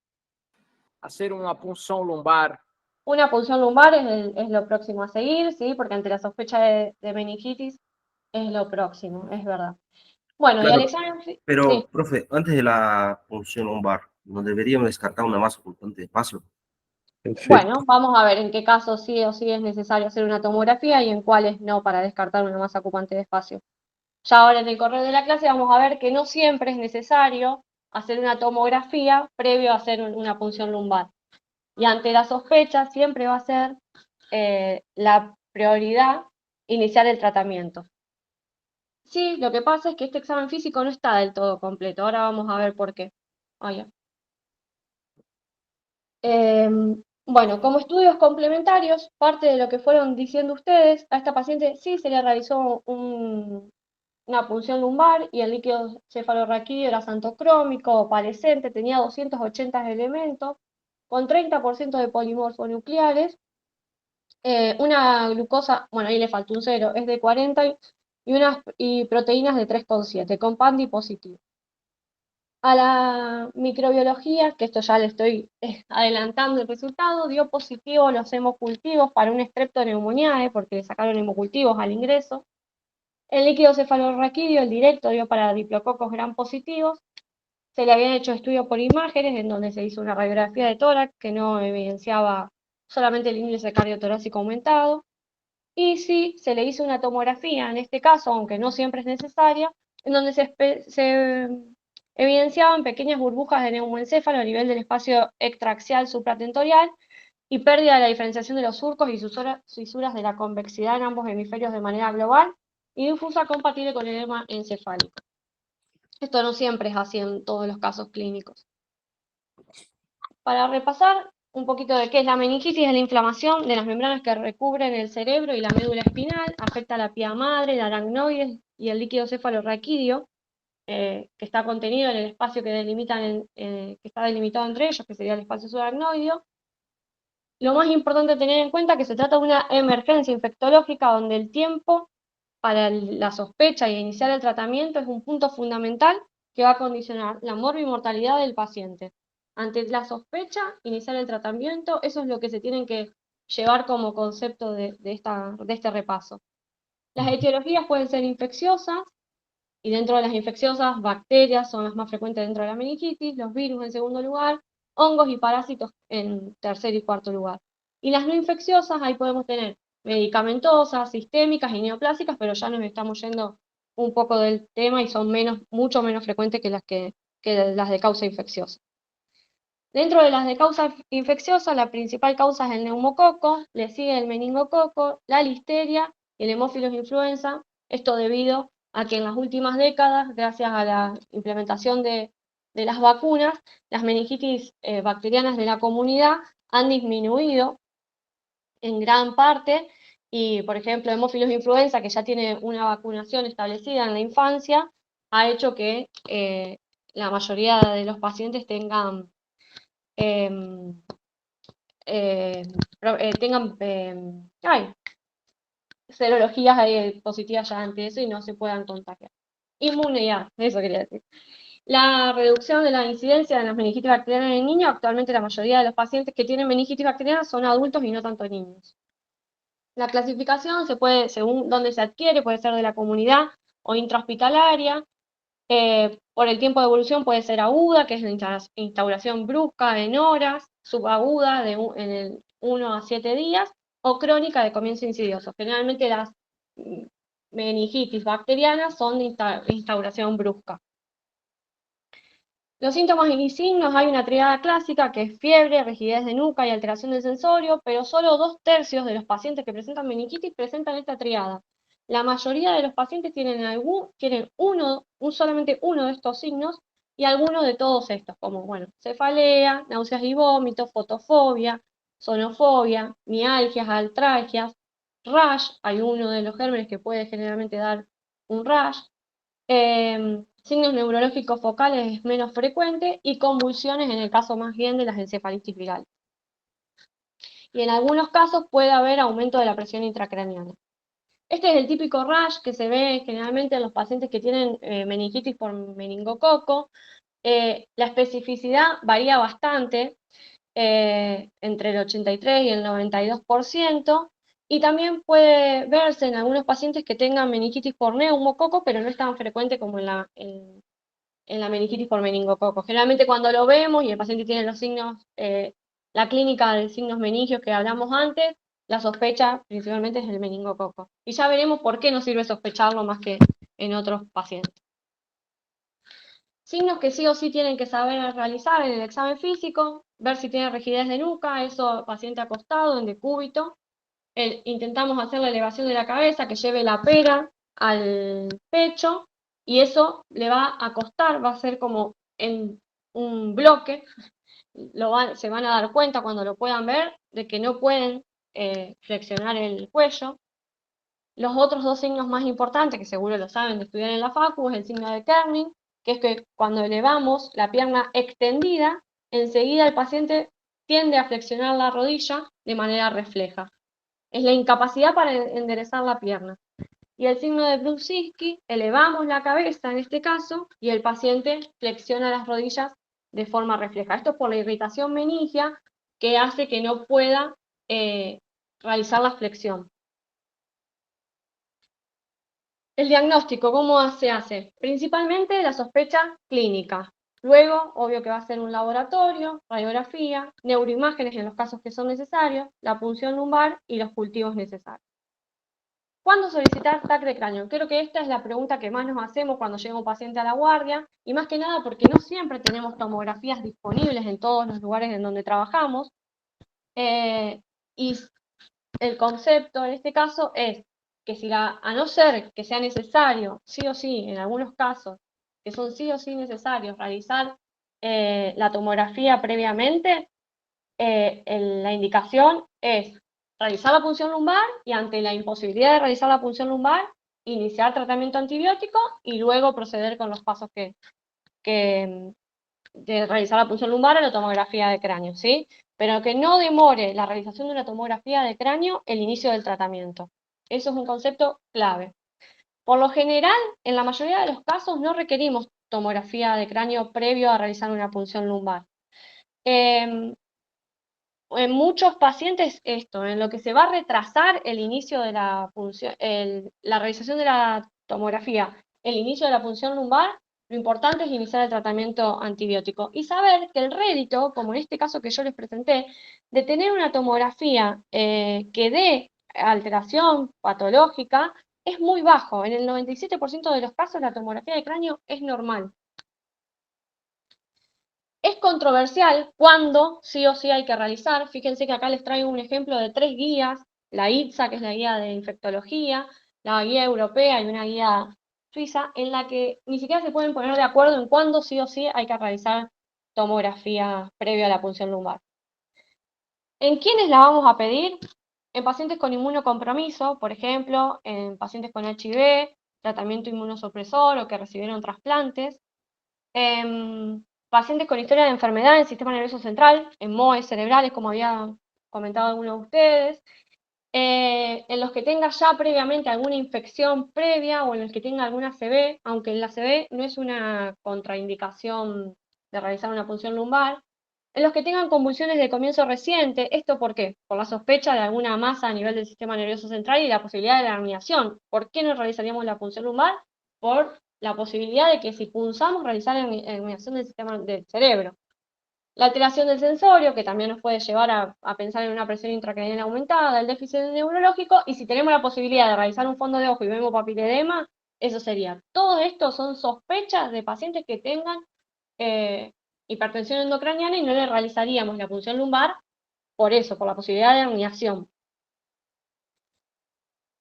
Hacer una punción lumbar. Una punción lumbar es lo próximo a seguir, ¿sí? Porque ante la sospecha de meningitis es lo próximo, es verdad. Bueno, y al Claro, examen sí. pero, profe, antes de la punción lumbar, ¿no deberíamos descartar una masa ocultante de espacio? Perfecto. Bueno, vamos a ver en qué casos sí o sí es necesario hacer una tomografía y en cuáles no para descartar una masa ocupante de espacio. Ya ahora en el correo de la clase vamos a ver que no siempre es necesario hacer una tomografía previo a hacer una punción lumbar. Y ante la sospecha siempre va a ser la prioridad iniciar el tratamiento. Sí, lo que pasa es que este examen físico no está del todo completo. Ahora vamos a ver por qué. Ah, ya. Bueno, como estudios complementarios, parte de lo que fueron diciendo ustedes, a esta paciente sí se le realizó una punción lumbar y el líquido cefalorraquídeo era santocrómico, opalescente, tenía 280 elementos, con 30% de polimorfonucleares, una glucosa, bueno, ahí le faltó un 0, es de 40 y proteínas de 3,7, con PANDI positivo. A la microbiología, que esto ya le estoy adelantando el resultado, dio positivo los hemocultivos para un streptoneumoniae, porque le sacaron hemocultivos al ingreso. El líquido cefalorraquídeo, el directo, dio para diplococos gram positivos. Se le habían hecho estudios por imágenes, en donde se hizo una radiografía de tórax que no evidenciaba solamente el índice cardiotorácico aumentado. Y sí, se le hizo una tomografía, en este caso, aunque no siempre es necesaria, en donde se evidenciaban pequeñas burbujas de neumoencéfalo a nivel del espacio extraaxial supratentorial y pérdida de la diferenciación de los surcos y fisuras de la convexidad en ambos hemisferios de manera global y difusa compatible con el edema encefálico. Esto no siempre es así en todos los casos clínicos. Para repasar un poquito de qué es la meningitis, es la inflamación de las membranas que recubren el cerebro y la médula espinal, afecta a la pía madre, el aracnoides y el líquido cefalorraquídeo, que está contenido en el espacio que está delimitado entre ellos, que sería el espacio subaracnoideo. Lo más importante tener en cuenta es que se trata de una emergencia infectológica donde el tiempo para la sospecha y iniciar el tratamiento es un punto fundamental que va a condicionar la morbimortalidad del paciente. Ante la sospecha, iniciar el tratamiento, eso es lo que se tienen que llevar como concepto de este repaso. Las etiologías pueden ser infecciosas, y dentro de las infecciosas, bacterias son las más frecuentes dentro de la meningitis, los virus en segundo lugar, hongos y parásitos en tercer y cuarto lugar. Y las no infecciosas, ahí podemos tener medicamentosas, sistémicas y neoplásicas, pero ya nos estamos yendo un poco del tema y son mucho menos frecuentes que las de causa infecciosa. Dentro de las de causa infecciosa, la principal causa es el neumococo, le sigue el meningococo, la listeria y el hemófilos influenza, esto debido a que en las últimas décadas, gracias a la implementación de las vacunas, las meningitis bacterianas de la comunidad han disminuido en gran parte, y por ejemplo, hemófilos influenza, que ya tiene una vacunación establecida en la infancia, ha hecho que la mayoría de los pacientes tengan serologías positivas ya ante eso y no se puedan contagiar. Inmunidad, eso quería decir. La reducción de la incidencia de las meningitis bacterianas en niños, actualmente la mayoría de los pacientes que tienen meningitis bacteriana son adultos y no tanto niños. La clasificación se puede, según dónde se adquiere, puede ser de la comunidad o intrahospitalaria. Por el tiempo de evolución puede ser aguda, que es la instauración brusca en horas, subaguda en el 1 a 7 días, o crónica de comienzo insidioso. Generalmente las meningitis bacterianas son de instauración brusca. Los síntomas y signos, hay una triada clásica que es fiebre, rigidez de nuca y alteración del sensorio, pero solo 2/3 de los pacientes que presentan meningitis presentan esta triada. La mayoría de los pacientes tienen solamente uno de estos signos y algunos de todos estos, como cefalea, náuseas y vómitos, fotofobia, sonofobia, mialgias, artralgias, rash, hay uno de los gérmenes que puede generalmente dar un rash, signos neurológicos focales es menos frecuente y convulsiones en el caso más bien de las encefalitis virales. Y en algunos casos puede haber aumento de la presión intracraneana. Este es el típico rash que se ve generalmente en los pacientes que tienen meningitis por meningococo. La especificidad varía bastante, entre el 83 y el 92%, y también puede verse en algunos pacientes que tengan meningitis por neumococo, pero no es tan frecuente como en la meningitis por meningococo. Generalmente cuando lo vemos y el paciente tiene los signos, la clínica de signos meningios que hablamos antes, la sospecha principalmente es el meningococo. Y ya veremos por qué no sirve sospecharlo más que en otros pacientes. Signos que sí o sí tienen que saber realizar en el examen físico: ver si tiene rigidez de nuca, eso paciente acostado en decúbito. Intentamos hacer la elevación de la cabeza, que lleve la pera al pecho, y eso le va a costar, va a ser como en un bloque. Se van a dar cuenta cuando lo puedan ver de que no pueden flexionar el cuello. Los otros dos signos más importantes, que seguro lo saben de estudiar en la facu, es el signo de Kerning, que es que cuando elevamos la pierna extendida, enseguida el paciente tiende a flexionar la rodilla de manera refleja. Es la incapacidad para enderezar la pierna. Y el signo de Brudzinski, elevamos la cabeza en este caso, y el paciente flexiona las rodillas de forma refleja. Esto es por la irritación meningia que hace que no pueda realizar la flexión. El diagnóstico, ¿cómo se hace? Principalmente la sospecha clínica. Luego, obvio que va a ser un laboratorio, radiografía, neuroimágenes en los casos que son necesarios, la punción lumbar y los cultivos necesarios. ¿Cuándo solicitar TAC de cráneo? Creo que esta es la pregunta que más nos hacemos cuando llega un paciente a la guardia, y más que nada porque no siempre tenemos tomografías disponibles en todos los lugares en donde trabajamos. Y el concepto en este caso es que a no ser que sea necesario, sí o sí, en algunos casos, que son sí o sí necesarios realizar la tomografía previamente, la indicación es realizar la punción lumbar y, ante la imposibilidad de realizar la punción lumbar, iniciar tratamiento antibiótico y luego proceder con los pasos de realizar la punción lumbar a la tomografía de cráneo, ¿sí? Pero que no demore la realización de una tomografía de cráneo el inicio del tratamiento. Eso es un concepto clave. Por lo general, en la mayoría de los casos no requerimos tomografía de cráneo previo a realizar una punción lumbar. En muchos pacientes en lo que se va a retrasar el inicio de la punción, la realización de la tomografía, el inicio de la punción lumbar, lo importante es iniciar el tratamiento antibiótico y saber que el rédito, como en este caso que yo les presenté, de tener una tomografía que dé alteración patológica es muy bajo. En el 97% de los casos la tomografía de cráneo es normal. Es controversial cuándo sí o sí hay que realizar. Fíjense que acá les traigo un ejemplo de 3 guías: la ITSA, que es la guía de infectología, la guía europea y una guía suiza, en la que ni siquiera se pueden poner de acuerdo en cuándo sí o sí hay que realizar tomografía previa a la punción lumbar. ¿En quiénes la vamos a pedir? En pacientes con inmunocompromiso, por ejemplo, en pacientes con HIV, tratamiento inmunosupresor o que recibieron trasplantes. Pacientes con historia de enfermedad en el sistema nervioso central, en MOEs cerebrales, como había comentado alguno de ustedes, en los que tenga ya previamente alguna infección previa o en los que tenga alguna ACV, aunque la ACV no es una contraindicación de realizar una punción lumbar, en los que tengan convulsiones de comienzo reciente. ¿Esto por qué? Por la sospecha de alguna masa a nivel del sistema nervioso central y la posibilidad de la herniación. ¿Por qué no realizaríamos la punción lumbar? Por la posibilidad de que si punzamos realizar herniación del sistema del cerebro. La alteración del sensorio, que también nos puede llevar a pensar en una presión intracraneal aumentada, el déficit neurológico, y si tenemos la posibilidad de realizar un fondo de ojo y vemos papiledema, eso sería. Todo esto son sospechas de pacientes que tengan hipertensión endocraniana y no le realizaríamos la punción lumbar por eso, por la posibilidad de herniación.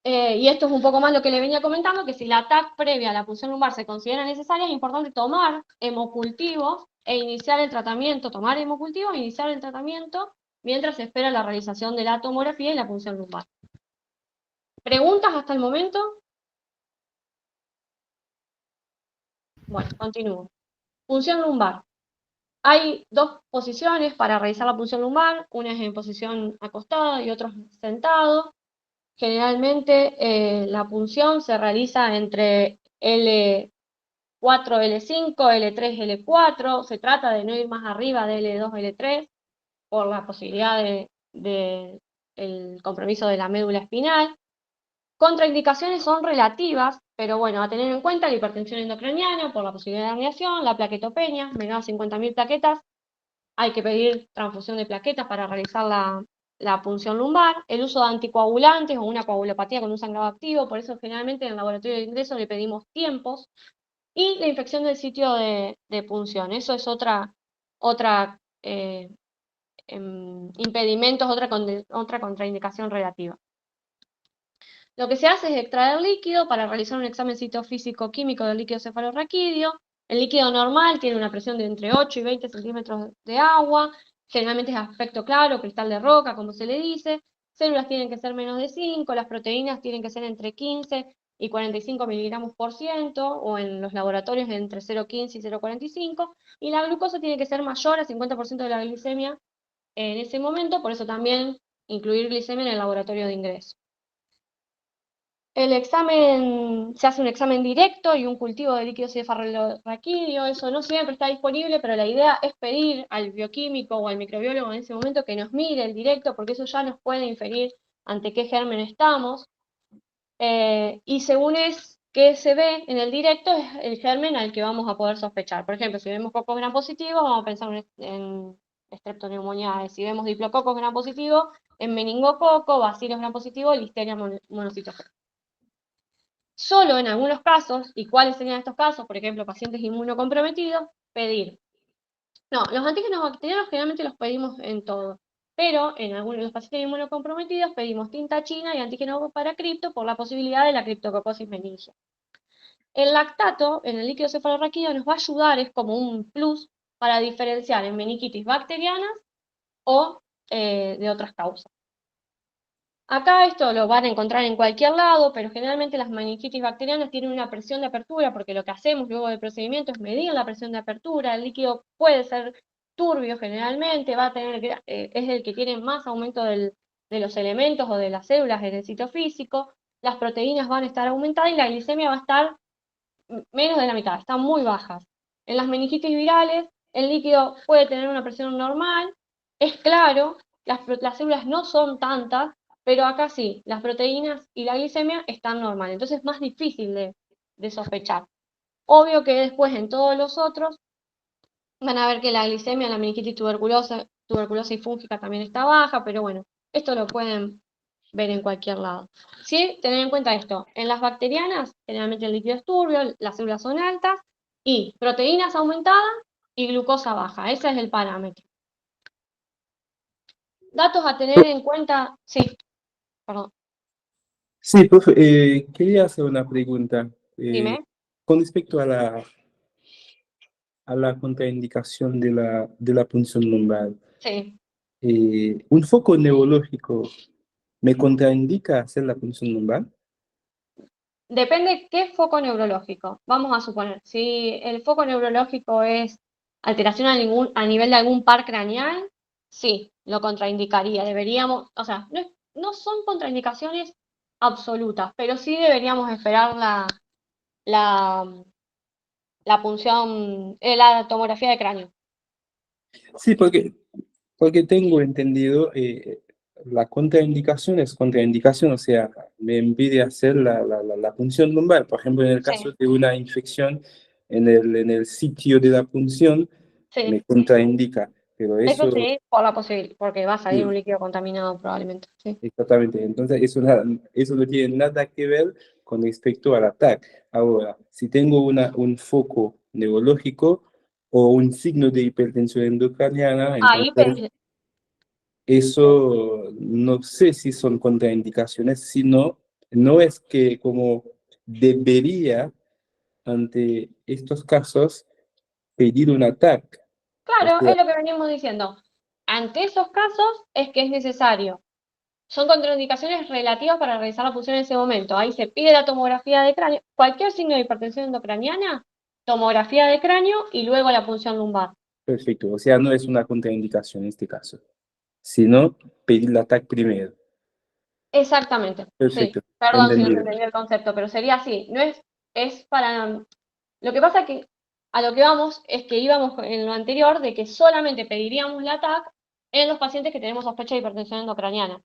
Y esto es un poco más lo que le venía comentando, que si la TAC previa a la punción lumbar se considera necesaria, es importante tomar hemocultivos e iniciar el tratamiento, tomar hemocultivos e iniciar el tratamiento mientras se espera la realización de la tomografía y la punción lumbar. ¿Preguntas hasta el momento? Bueno, continúo. Punción lumbar. Hay dos posiciones para realizar la punción lumbar, una es en posición acostada y otra sentado. Generalmente la punción se realiza entre L4, L5, L3, L4, se trata de no ir más arriba de L2, L3, por la posibilidad de el compromiso de la médula espinal. Contraindicaciones son relativas, pero bueno, a tener en cuenta la hipertensión endocraniana por la posibilidad de herniación, la plaquetopenia, menor a 50.000 plaquetas, hay que pedir transfusión de plaquetas para realizar la punción lumbar, el uso de anticoagulantes o una coagulopatía con un sangrado activo, por eso generalmente en el laboratorio de ingreso le pedimos tiempos, y la infección del sitio de punción, eso es otra impedimentos, otra contraindicación relativa. Lo que se hace es extraer líquido para realizar un examen citofísico-químico del líquido cefalorraquídeo. El líquido normal tiene una presión de entre 8 y 20 centímetros de agua, generalmente es aspecto claro, cristal de roca, como se le dice. Células tienen que ser menos de 5, las proteínas tienen que ser entre 15 y 45 miligramos por ciento, o en los laboratorios entre 0,15 y 0,45, y la glucosa tiene que ser mayor a 50% de la glicemia en ese momento, por eso también incluir glicemia en el laboratorio de ingreso. El examen, se hace un examen directo y un cultivo de líquido cefalorraquídeo, eso no siempre está disponible, pero la idea es pedir al bioquímico o al microbiólogo en ese momento que nos mire el directo, porque eso ya nos puede inferir ante qué germen estamos, y según es que se ve en el directo, es el germen al que vamos a poder sospechar. Por ejemplo, si vemos cocos gram positivo, vamos a pensar en streptoneumoniae. Si vemos diplococos gram positivo, en meningococo, bacilos gram positivo, listeria monocitogenes. Solo en algunos casos, ¿y cuáles serían estos casos? Por ejemplo, pacientes inmunocomprometidos, pedir. No, los antígenos bacterianos generalmente los pedimos en todo, pero en algunos de los pacientes inmunocomprometidos pedimos tinta china y antígeno para cripto por la posibilidad de la criptococosis meningia. El lactato en el líquido cefalorraquídeo nos va a ayudar, es como un plus para diferenciar en meningitis bacterianas o de otras causas. Acá esto lo van a encontrar en cualquier lado, pero generalmente las meningitis bacterianas tienen una presión de apertura, porque lo que hacemos luego del procedimiento es medir la presión de apertura. El líquido puede ser turbio generalmente, va a tener, es el que tiene más aumento de los elementos o de las células en el citofísico, las proteínas van a estar aumentadas y la glicemia va a estar menos de la mitad, están muy bajas. En las meningitis virales, el líquido puede tener una presión normal, es claro, las células no son tantas, pero acá sí, las proteínas y la glicemia están normal, entonces es más difícil de sospechar. Obvio que después en todos los otros van a ver que la glicemia, la meningitis tuberculosa y fúngica también está baja, pero bueno, esto lo pueden ver en cualquier lado. ¿Sí? Tener en cuenta esto, en las bacterianas, generalmente el líquido es turbio, las células son altas, y proteínas aumentadas y glucosa baja, ese es el parámetro. Datos a tener en cuenta, sí. Perdón. Sí, profe, quería hacer una pregunta. Dime. Con respecto a la contraindicación de la punción lumbar, Sí. ¿un foco neurológico me contraindica hacer la punción lumbar? Depende qué foco neurológico. Vamos a suponer, si el foco neurológico es alteración a nivel de algún par craneal, sí, lo contraindicaría. Deberíamos, o sea, no son contraindicaciones absolutas, pero sí deberíamos esperar la punción, la tomografía de cráneo. Sí, porque tengo entendido, la contraindicación es contraindicación, o sea, me impide hacer la punción lumbar. Por ejemplo, en el caso de una infección en el sitio de la punción, me contraindica. Pero Eso eso, sí, por la posibilidad, porque va a salir un sí, líquido contaminado probablemente. Sí. exactamente. Entonces, eso no tiene nada que ver con respecto al ataque. Ahora, si tengo un foco neurológico, o un signo de hipertensión endocraniana, Ahí entonces eso no sé si son contraindicaciones, sino no es que como debería ante estos casos pedir un ATAC. O claro, sea, es lo que venimos diciendo. Ante esos casos es que es necesario. Son contraindicaciones relativas para realizar la punción en ese momento. Ahí se pide la tomografía de cráneo. Cualquier signo de hipertensión endocraniana, tomografía de cráneo y luego la punción lumbar. perfecto, o sea, no es una contraindicación en este caso, sino pedir el ATAC primero. Exactamente, sí. Perfecto, Perdón si no se entendido. entendió el concepto, pero sería así. No es para... Lo que pasa que a lo que vamos es que íbamos en lo anterior de que solamente pediríamos la TAC en los pacientes que tenemos sospecha de hipertensión endocraniana.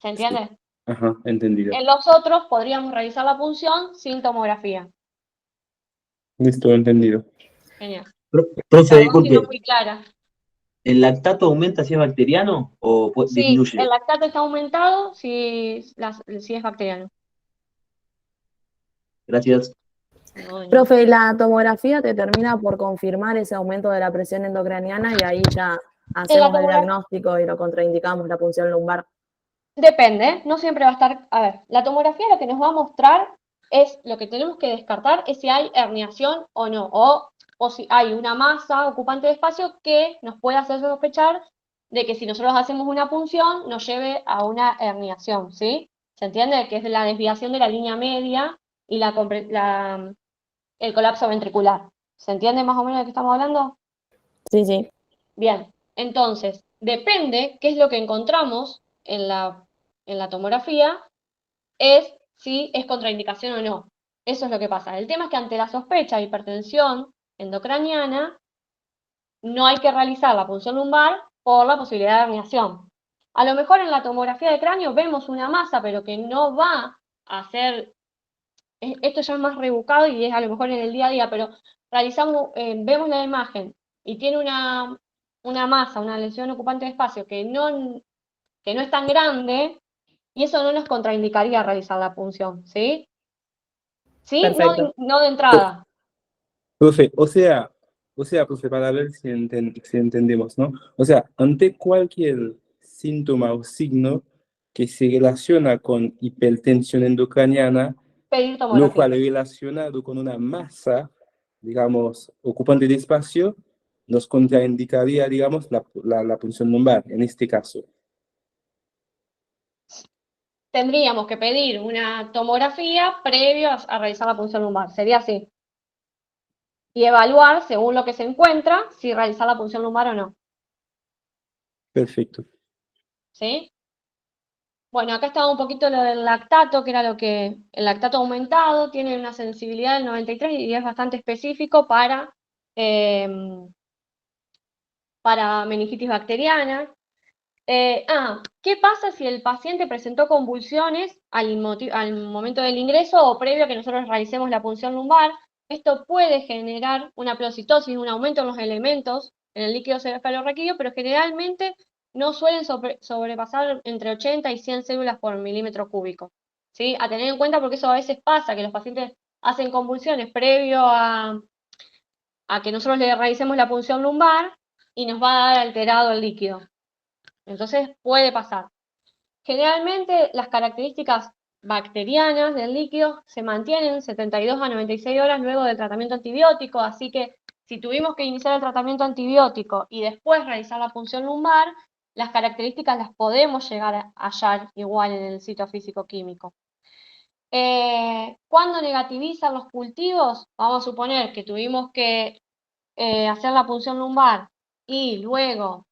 ¿Se Sí. entiende? Ajá, entendido. En los otros podríamos realizar la punción sin tomografía. Listo, entendido. Genial. Profe, Perdón si no disculpe, muy clara. ¿el lactato aumenta si es bacteriano o Sí, disminuye? el lactato está aumentado si es bacteriano. Gracias. No. Profe, la tomografía te termina por confirmar ese aumento de la presión endocraniana y ahí ya En la hacemos el tomografía diagnóstico y lo contraindicamos, la punción lumbar. depende, no siempre va a estar. A ver, la tomografía lo que nos va a mostrar es lo que tenemos que descartar es si hay herniación o no, o si hay una masa ocupante de espacio que nos puede hacer sospechar de que si nosotros hacemos una punción nos lleve a una herniación, ¿sí? ¿Se entiende? Que es la desviación de la línea media y el colapso ventricular. ¿Se entiende más o menos de qué estamos hablando? Sí, sí. Bien, entonces, depende qué es lo que encontramos en la tomografía, es si es contraindicación o no. Eso es lo que pasa. El tema es que ante la sospecha de hipertensión endocraniana, no hay que realizar la punción lumbar por la posibilidad de herniación. A lo mejor en la tomografía de cráneo vemos una masa, pero que no va a ser, esto ya es más rebuscado y es a lo mejor en el día a día, pero vemos la imagen y tiene una masa, una lesión ocupante de espacio que no es tan grande, y eso no nos contraindicaría realizar la punción, ¿sí? ¿Sí? Perfecto. No de entrada. Profe, profe, para ver si, si entendemos, ¿no? O sea, ante cualquier síntoma o signo que se relaciona con hipertensión endocraniana, Pedir lo tomografía. cual relacionado con una masa, digamos, ocupante de espacio, nos contraindicaría, digamos, la punción lumbar, en este caso. Tendríamos que pedir una tomografía previo a realizar la punción lumbar. Sería así. Y evaluar, según lo que se encuentra, si realizar la punción lumbar o no. Perfecto. ¿Sí? Bueno, acá estaba un poquito lo del lactato, que era el lactato aumentado tiene una sensibilidad del 93 y es bastante específico para meningitis bacteriana. ¿Qué pasa si el paciente presentó convulsiones al momento del ingreso o previo a que nosotros realicemos la punción lumbar? Esto puede generar una pleocitosis, un aumento en los elementos en el líquido cefalorraquídeo, pero generalmente no suelen sobrepasar entre 80 y 100 células por milímetro cúbico. ¿Sí? A tener en cuenta porque eso a veces pasa, que los pacientes hacen convulsiones previo a que nosotros le realicemos la punción lumbar y nos va a dar alterado el líquido. Entonces puede pasar. Generalmente las características bacterianas del líquido se mantienen 72 a 96 horas luego del tratamiento antibiótico, así que si tuvimos que iniciar el tratamiento antibiótico y después realizar la punción lumbar, las características las podemos llegar a hallar igual en el sitio físico-químico. Cuando negativizan los cultivos, vamos a suponer que tuvimos que hacer la punción lumbar y luego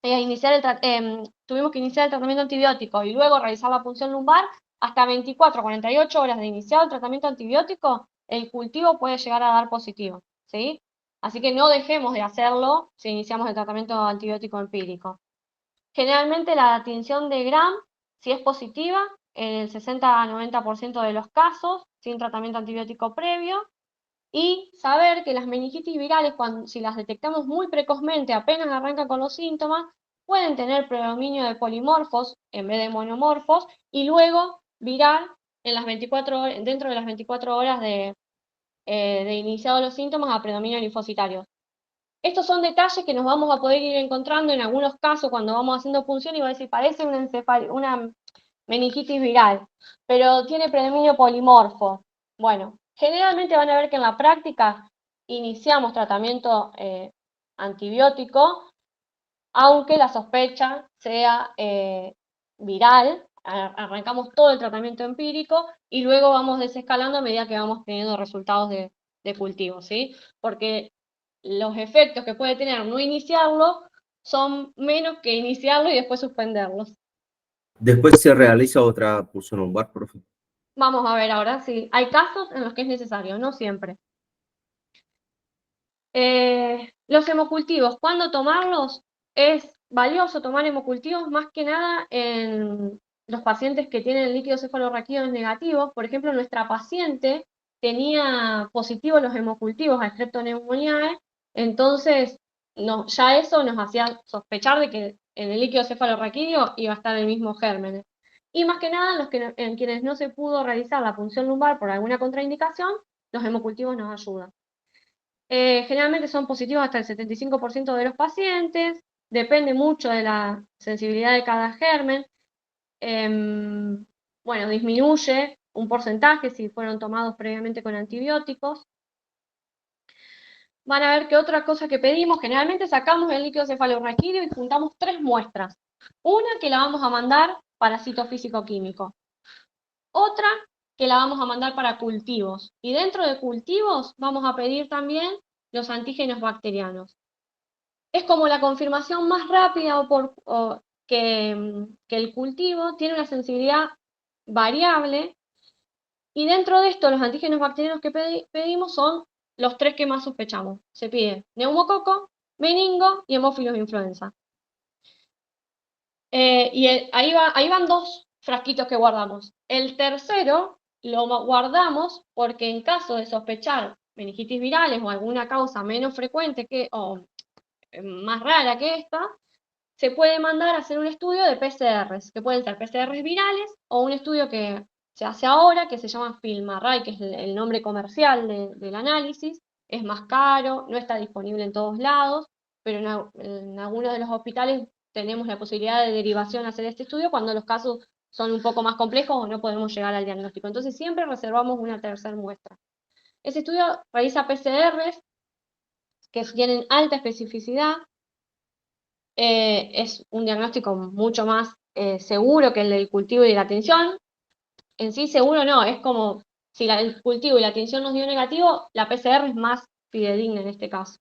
tuvimos que iniciar el tratamiento antibiótico y luego realizar la punción lumbar, hasta 24 a 48 horas de iniciado el tratamiento antibiótico, el cultivo puede llegar a dar positivo, ¿sí? Así que no dejemos de hacerlo si iniciamos el tratamiento antibiótico empírico. Generalmente la tinción de Gram, si es positiva, en el 60 a 90% de los casos, sin tratamiento antibiótico previo, y saber que las meningitis virales, si las detectamos muy precozmente, apenas arrancan con los síntomas, pueden tener predominio de polimorfos en vez de monomorfos, y luego virar dentro de las 24 horas de de iniciados los síntomas a predominio linfocitario. Estos son detalles que nos vamos a poder ir encontrando en algunos casos cuando vamos haciendo punción y va a decir, parece una meningitis viral, pero tiene predominio polimorfo. Bueno, generalmente van a ver que en la práctica iniciamos tratamiento antibiótico, aunque la sospecha sea viral, arrancamos todo el tratamiento empírico y luego vamos desescalando a medida que vamos teniendo resultados de cultivo, ¿sí? Porque los efectos que puede tener no iniciarlo son menos que iniciarlo y después suspenderlos. Después se realiza otra punción lumbar, profe. Vamos a ver ahora si hay casos en los que es necesario, no siempre. Los hemocultivos, ¿cuándo tomarlos? Es valioso tomar hemocultivos más que nada en los pacientes que tienen líquidos cefalorraquídeos negativos. Por ejemplo, nuestra paciente tenía positivos los hemocultivos a Streptoneumoniae, entonces ya eso nos hacía sospechar de que en el líquido cefalorraquídeo iba a estar el mismo germen. Y más que nada, en quienes no se pudo realizar la punción lumbar por alguna contraindicación, los hemocultivos nos ayudan. Generalmente son positivos hasta el 75% de los pacientes, depende mucho de la sensibilidad de cada germen. Bueno, disminuye un porcentaje si fueron tomados previamente con antibióticos. Van a ver que otra cosa que pedimos, generalmente sacamos el líquido cefalorraquídeo y juntamos 3 muestras. Una que la vamos a mandar para citofísico-químico. Otra que la vamos a mandar para cultivos. Y dentro de cultivos vamos a pedir también los antígenos bacterianos. Es como la confirmación más rápida que el cultivo tiene una sensibilidad variable. Y dentro de esto, los antígenos bacterianos que pedimos son los 3 que más sospechamos. Se pide neumococo, meningo y hemófilos influenza. Ahí van 2 frasquitos que guardamos. El tercero lo guardamos porque en caso de sospechar meningitis virales o alguna causa menos frecuente o más rara que esta, se puede mandar a hacer un estudio de PCRs, que pueden ser PCRs virales o un estudio que se hace ahora, que se llama FilmArray, que es el nombre comercial del análisis. Es más caro, no está disponible en todos lados, pero en algunos de los hospitales tenemos la posibilidad de derivación a hacer este estudio cuando los casos son un poco más complejos o no podemos llegar al diagnóstico. Entonces siempre reservamos una tercera muestra. Ese estudio realiza PCRs que tienen alta especificidad. Es un diagnóstico mucho más seguro que el del cultivo y de la tinción. En sí seguro no, es como si el cultivo y la tinción nos dio negativo, la PCR es más fidedigna en este caso.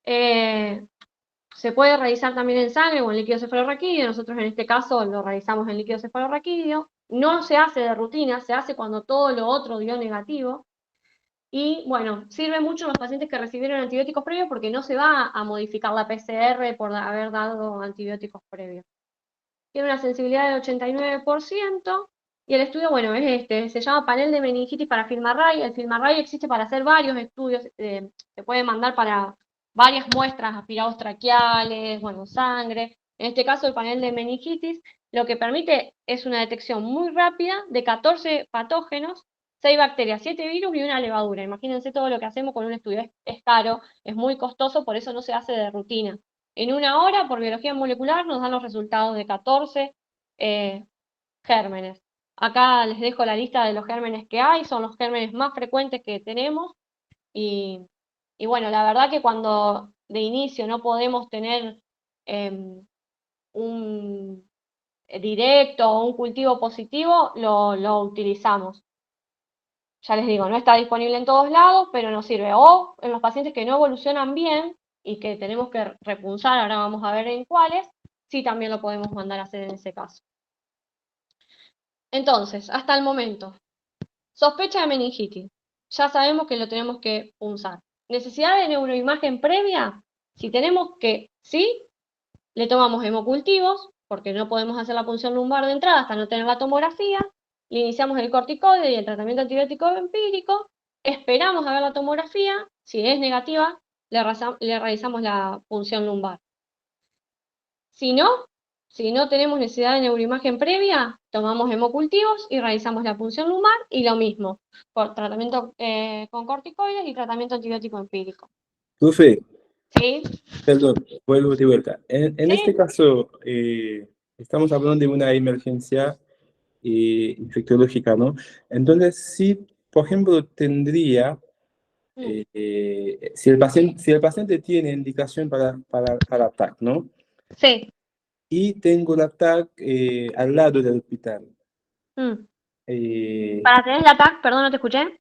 Se puede realizar también en sangre o en líquido cefalorraquídeo. Nosotros en este caso lo realizamos en líquido cefalorraquídeo. No se hace de rutina, se hace cuando todo lo otro dio negativo. Y bueno, sirve mucho en los pacientes que recibieron antibióticos previos porque no se va a modificar la PCR por haber dado antibióticos previos. Tiene una sensibilidad del 89%. Y el estudio, bueno, es este, se llama panel de meningitis para FilmArray. El FilmArray existe para hacer varios estudios, se puede mandar para varias muestras, aspirados traqueales, bueno, sangre. En este caso, el panel de meningitis lo que permite es una detección muy rápida de 14 patógenos, 6 bacterias, 7 virus y una levadura. Imagínense todo lo que hacemos con un estudio. Es caro, es muy costoso, por eso no se hace de rutina. En 1 hora, por biología molecular, nos dan los resultados de 14 gérmenes. Acá les dejo la lista de los gérmenes que hay, son los gérmenes más frecuentes que tenemos. Y bueno, la verdad que cuando de inicio no podemos tener un directo o un cultivo positivo, lo utilizamos. Ya les digo, no está disponible en todos lados, pero nos sirve. O en los pacientes que no evolucionan bien y que tenemos que repunzar, ahora vamos a ver en cuáles, sí también lo podemos mandar a hacer en ese caso. Entonces, hasta el momento, sospecha de meningitis. Ya sabemos que lo tenemos que punzar. Necesidad de neuroimagen previa. Si tenemos que sí, le tomamos hemocultivos, porque no podemos hacer la punción lumbar de entrada hasta no tener la tomografía. Le iniciamos el corticoide y el tratamiento antibiótico empírico. Esperamos a ver la tomografía. Si es negativa, le realizamos la punción lumbar. Si no, Si no tenemos necesidad de neuroimagen previa, tomamos hemocultivos y realizamos la punción lumbar y lo mismo, por tratamiento con corticoides y tratamiento antibiótico empírico. Profe, ¿Sí? perdón, vuelvo de vuelta. En ¿Sí? este caso, estamos hablando de una emergencia infectológica, ¿no? Entonces, sí, por ejemplo, tendría, si el paciente tiene indicación para TAC, ¿no? Sí. Y tengo la TAC al lado del hospital. Mm. Eh, Para tener la TAC, perdón, no te escuché.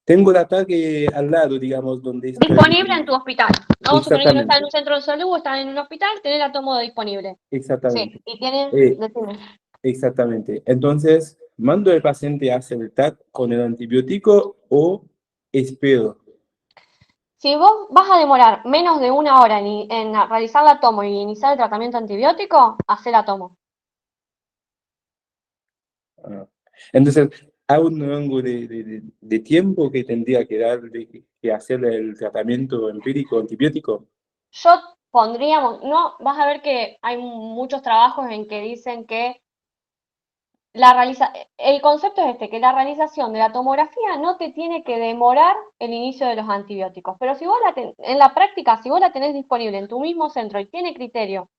Tengo la TAC al lado, digamos, donde estoy. Disponible en tu hospital. Vamos a suponer que no está en Exactamente, un centro de salud o está en un hospital, tenés la tomo disponible. Sí, exactamente. y tienes, Eh, decime. Exactamente. Entonces, mando al paciente a hacer el TAC con el antibiótico o espero. Si vos vas a demorar menos de una hora en realizar la tomo y iniciar el tratamiento antibiótico, hacé la tomo. Ah. Entonces, hay un rango de tiempo que tendría que dar, que hacer el tratamiento empírico antibiótico. Yo pondríamos, no, vas a ver que hay muchos trabajos en que dicen que el concepto es este, que la realización de la tomografía no te tiene que demorar el inicio de los antibióticos. Pero si vos en la práctica, si vos la tenés disponible en tu mismo centro y tiene criterio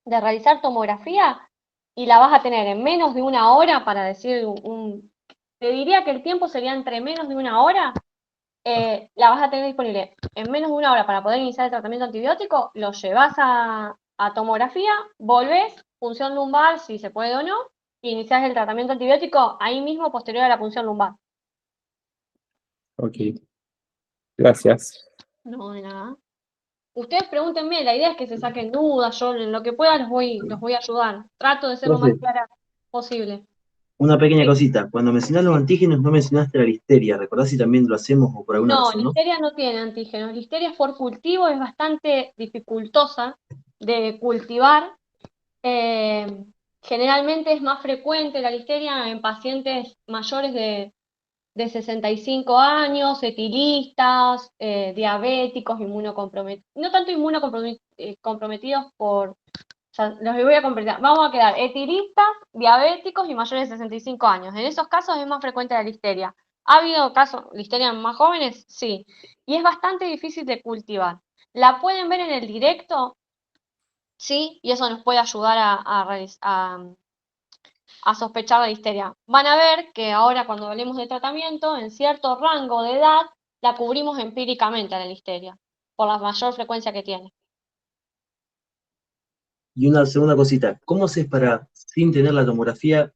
de realizar tomografía y la vas a tener en menos de una hora, para decir te diría que el tiempo sería entre menos de una hora, la vas a tener disponible en menos de una hora para poder iniciar el tratamiento antibiótico, lo llevas a tomografía, volvés, punción lumbar, si se puede o no, y iniciás el tratamiento antibiótico ahí mismo posterior a la punción lumbar. Ok, gracias. No, de nada. Ustedes pregúntenme, la idea es que se saquen dudas, yo en lo que pueda los voy a ayudar. Trato de ser lo más Profe, clara posible. una pequeña Sí. cosita. Cuando mencionás los antígenos no mencionaste la listeria. ¿Recordás si también lo hacemos o por alguna No, razón no? listeria no tiene antígenos. Listeria por cultivo es bastante dificultosa de cultivar. Generalmente es más frecuente la listeria en pacientes mayores de 65 años, etilistas, diabéticos, inmunocomprometidos. No tanto inmunocomprometidos o sea, los voy a completar. Vamos a quedar etilistas, diabéticos y mayores de 65 años. En esos casos es más frecuente la listeria. ¿Ha habido casos de listeria en más jóvenes? Sí. Y es bastante difícil de cultivar. ¿La pueden ver en el directo? Sí, y eso nos puede ayudar a sospechar la listeria. Van a ver que ahora cuando hablemos de tratamiento, en cierto rango de edad, la cubrimos empíricamente a la listeria, por la mayor frecuencia que tiene. Y una segunda cosita. ¿Cómo haces para, sin tener la tomografía,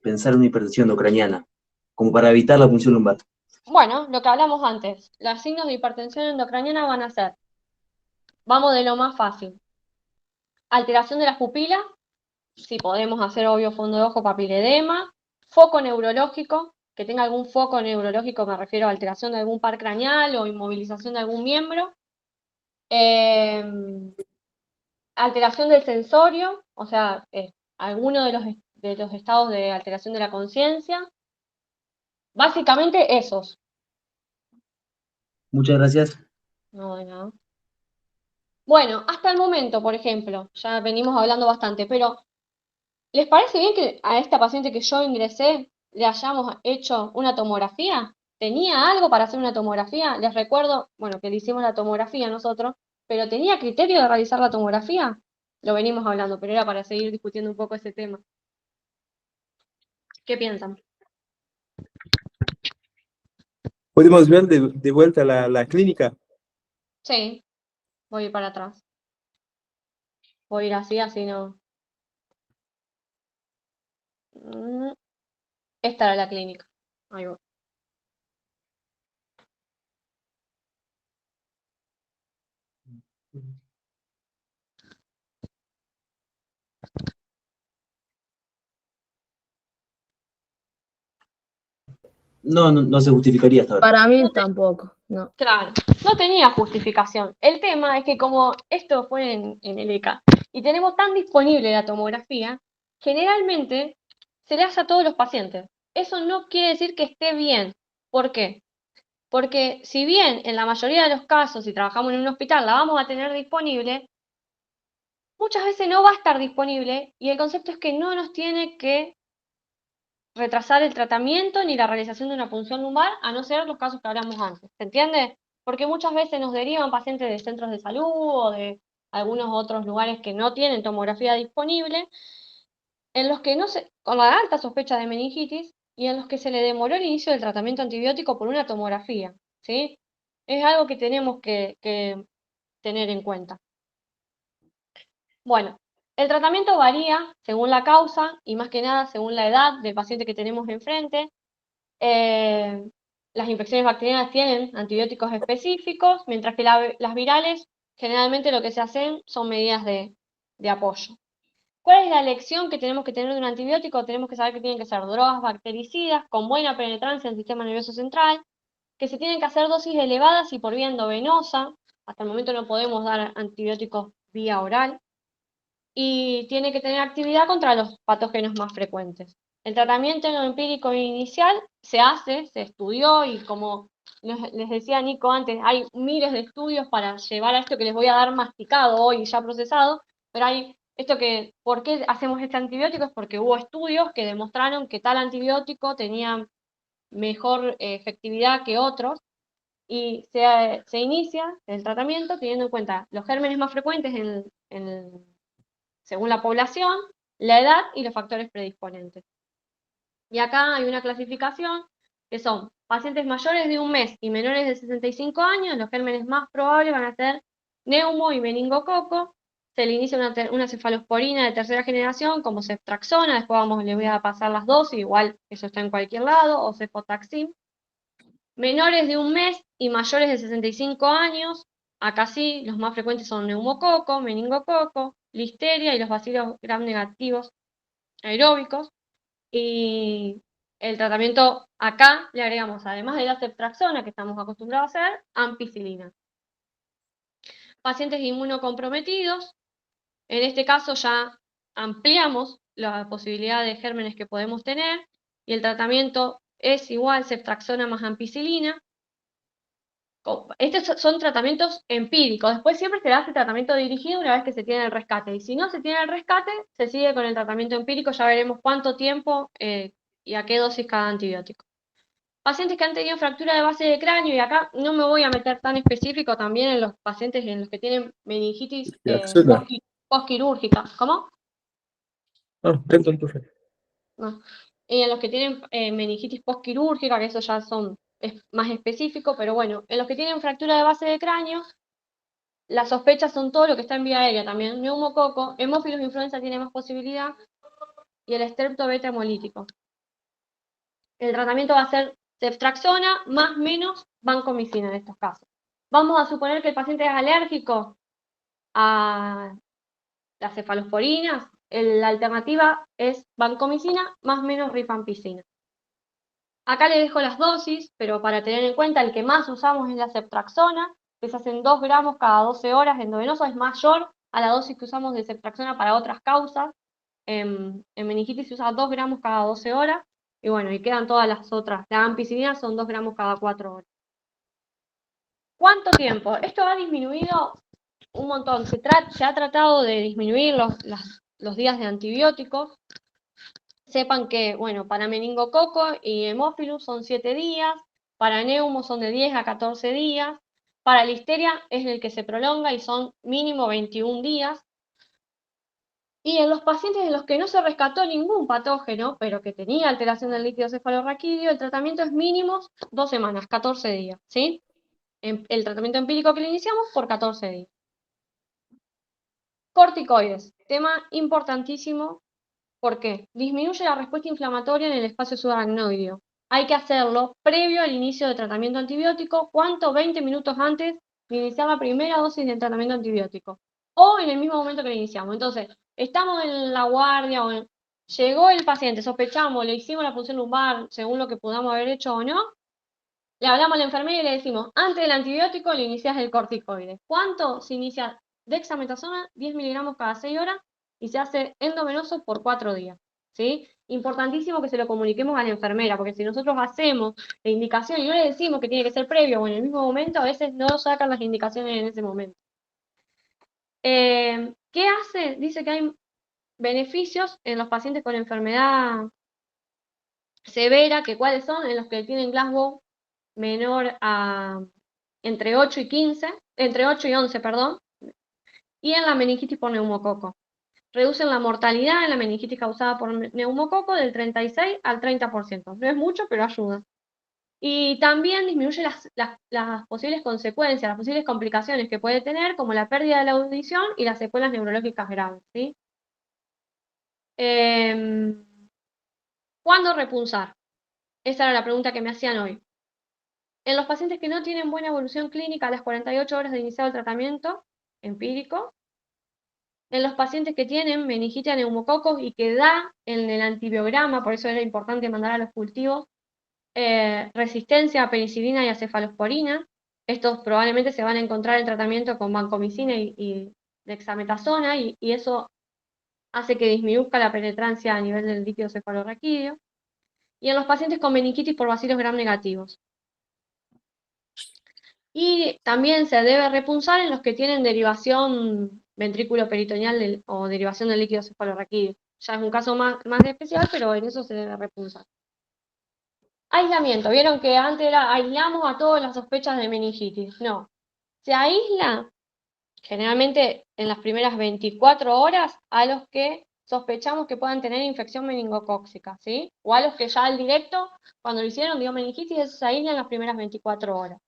pensar en una hipertensión ucraniana? Como para evitar la punción lumbar. Bueno, lo que hablamos antes, los signos de hipertensión endocraniana van a ser, vamos de lo más fácil, alteración de las pupilas, si podemos hacer obvio fondo de ojo, papiledema, foco neurológico, que tenga algún foco neurológico, me refiero a alteración de algún par craneal o inmovilización de algún miembro, alteración del sensorio, o sea, alguno de los estados de alteración de la conciencia, básicamente esos. Muchas gracias. No, de nada. Bueno, hasta el momento, por ejemplo, ya venimos hablando bastante, pero ¿les parece bien que a esta paciente que yo ingresé le hayamos hecho una tomografía? ¿Tenía algo para hacer una tomografía? Les recuerdo, bueno, que le hicimos la tomografía nosotros, pero ¿tenía criterio de realizar la tomografía? Lo venimos hablando, pero era para seguir discutiendo un poco ese tema. ¿Qué piensan? ¿Podemos ver de vuelta la clínica? Sí, voy a ir para atrás. Voy a ir así, así no. Esta era la clínica. Ahí voy. No se justificaría hasta ahora. Para mí tampoco, no. Claro, no tenía justificación. El tema es que como esto fue en el ECA y tenemos tan disponible la tomografía, generalmente se le hace a todos los pacientes. Eso no quiere decir que esté bien. ¿Por qué? Porque si bien en la mayoría de los casos, si trabajamos en un hospital, la vamos a tener disponible, muchas veces no va a estar disponible y el concepto es que no nos tiene que retrasar el tratamiento ni la realización de una punción lumbar, a no ser los casos que hablamos antes. ¿Se entiende? Porque muchas veces nos derivan pacientes de centros de salud o de algunos otros lugares que no tienen tomografía disponible, en los que no se, con la alta sospecha de meningitis y en los que se le demoró el inicio del tratamiento antibiótico por una tomografía, ¿sí? Es algo que tenemos que tener en cuenta. Bueno, el tratamiento varía según la causa y más que nada según la edad del paciente que tenemos enfrente. Las infecciones bacterianas tienen antibióticos específicos, mientras que las virales generalmente lo que se hacen son medidas de apoyo. ¿Cuál es la elección que tenemos que tener de un antibiótico? Tenemos que saber que tienen que ser drogas bactericidas con buena penetrancia en el sistema nervioso central, que se tienen que hacer dosis elevadas y por vía endovenosa. Hasta el momento no podemos dar antibióticos vía oral. Y tiene que tener actividad contra los patógenos más frecuentes. El tratamiento empírico inicial se estudió y como les decía Nico antes, hay miles de estudios para llevar a esto que les voy a dar masticado hoy ya procesado, pero hay esto que, ¿por qué hacemos este antibiótico? Es porque hubo estudios que demostraron que tal antibiótico tenía mejor efectividad que otros y se inicia el tratamiento teniendo en cuenta los gérmenes más frecuentes según la población, la edad y los factores predisponentes. Y acá hay una clasificación que son pacientes mayores de 1 mes y menores de 65 años, los gérmenes más probables van a ser neumo y meningococo, se le inicia una cefalosporina de tercera generación como ceftraxona, después les voy a pasar las dosis, igual eso está en cualquier lado, o cefotaxim. Menores de 1 mes y mayores de 65 años, acá sí, los más frecuentes son neumococo, meningococo, listeria y los bacilos gram negativos aeróbicos. Y el tratamiento acá le agregamos, además de la ceftraxona que estamos acostumbrados a hacer, ampicilina. Pacientes inmunocomprometidos, en este caso ya ampliamos la posibilidad de gérmenes que podemos tener y el tratamiento es igual ceftraxona más ampicilina. Estos son tratamientos empíricos, después siempre se hace tratamiento dirigido una vez que se tiene el rescate, y si no se tiene el rescate, se sigue con el tratamiento empírico, ya veremos cuánto tiempo y a qué dosis cada antibiótico. Pacientes que han tenido fractura de base de cráneo, y acá no me voy a meter tan específico también en los pacientes en los que tienen meningitis postquirúrgica. ¿Cómo? No, No. Y en los que tienen meningitis postquirúrgica, que eso ya es más específico, pero bueno, en los que tienen fractura de base de cráneo, las sospechas son todo lo que está en vía aérea también. Neumococo, hemófilos influenza tiene más posibilidad, y el estrepto beta hemolítico. El tratamiento va a ser ceftraxona más menos vancomicina en estos casos. Vamos a suponer que el paciente es alérgico a las cefalosporinas, la alternativa es vancomicina más menos rifampicina. Acá les dejo las dosis, pero para tener en cuenta el que más usamos es la ceftraxona, que se hacen 2 gramos cada 12 horas endovenosa, es mayor a la dosis que usamos de ceftraxona para otras causas. En meningitis se usa 2 gramos cada 12 horas, y bueno, y quedan todas las otras. La ampicilina son 2 gramos cada 4 horas. ¿Cuánto tiempo? Esto ha disminuido un montón. Se ha tratado de disminuir los días de antibióticos. Sepan que, bueno, para meningococo y hemófilus son 7 días, para neumo son de 10 a 14 días, para listeria es el que se prolonga y son mínimo 21 días. Y en los pacientes en los que no se rescató ningún patógeno, pero que tenía alteración del líquido cefalorraquídeo, el tratamiento es mínimo 2 semanas, 14 días, ¿sí? El tratamiento empírico que le iniciamos por 14 días. Corticoides, tema importantísimo. ¿Por qué? Disminuye la respuesta inflamatoria en el espacio subaracnoideo. Hay que hacerlo previo al inicio del tratamiento antibiótico. ¿Cuánto? 20 minutos antes de iniciar la primera dosis del tratamiento antibiótico. O en el mismo momento que lo iniciamos. Entonces, estamos en la guardia llegó el paciente, sospechamos, le hicimos la punción lumbar según lo que podamos haber hecho o no. Le hablamos a la enfermera y le decimos, antes del antibiótico le inicias el corticoide. ¿Cuánto se inicia? Dexametasona, 10 miligramos cada 6 horas, y se hace endovenoso por 4 días, ¿sí? Importantísimo que se lo comuniquemos a la enfermera, porque si nosotros hacemos la indicación y no le decimos que tiene que ser previo o en el mismo momento, a veces no sacan las indicaciones en ese momento. ¿Qué hace? Dice que hay beneficios en los pacientes con enfermedad severa, que cuáles son, en los que tienen Glasgow menor a entre 8 y 15, entre 8 y 11, perdón, y en la meningitis por neumococo. Reducen la mortalidad en la meningitis causada por neumococo del 36 al 30%. No es mucho, pero ayuda. Y también disminuye las posibles consecuencias, las posibles complicaciones que puede tener, como la pérdida de la audición y las secuelas neurológicas graves, ¿sí? ¿Cuándo repunzar? Esa era la pregunta que me hacían hoy. En los pacientes que no tienen buena evolución clínica a las 48 horas de iniciado el tratamiento empírico, en los pacientes que tienen meningitis a neumococos y que da en el antibiograma, por eso era importante mandar a los cultivos, resistencia a penicilina y a cefalosporina. Estos probablemente se van a encontrar en tratamiento con vancomicina y dexametasona, y eso hace que disminuzca la penetrancia a nivel del líquido cefalorraquídeo. Y en los pacientes con meningitis por bacilos gram negativos. Y también se debe repunzar en los que tienen derivación ventrículo peritoneal o derivación del líquido cefalorraquídeo. Ya es un caso más especial, pero en eso se debe repunzar. Aislamiento. Vieron que antes era aislamos a todas las sospechas de meningitis. No. Se aísla generalmente en las primeras 24 horas a los que sospechamos que puedan tener infección meningocócica, ¿sí? O a los que ya al directo, cuando lo hicieron, dio meningitis, eso se aísla en las primeras 24 horas.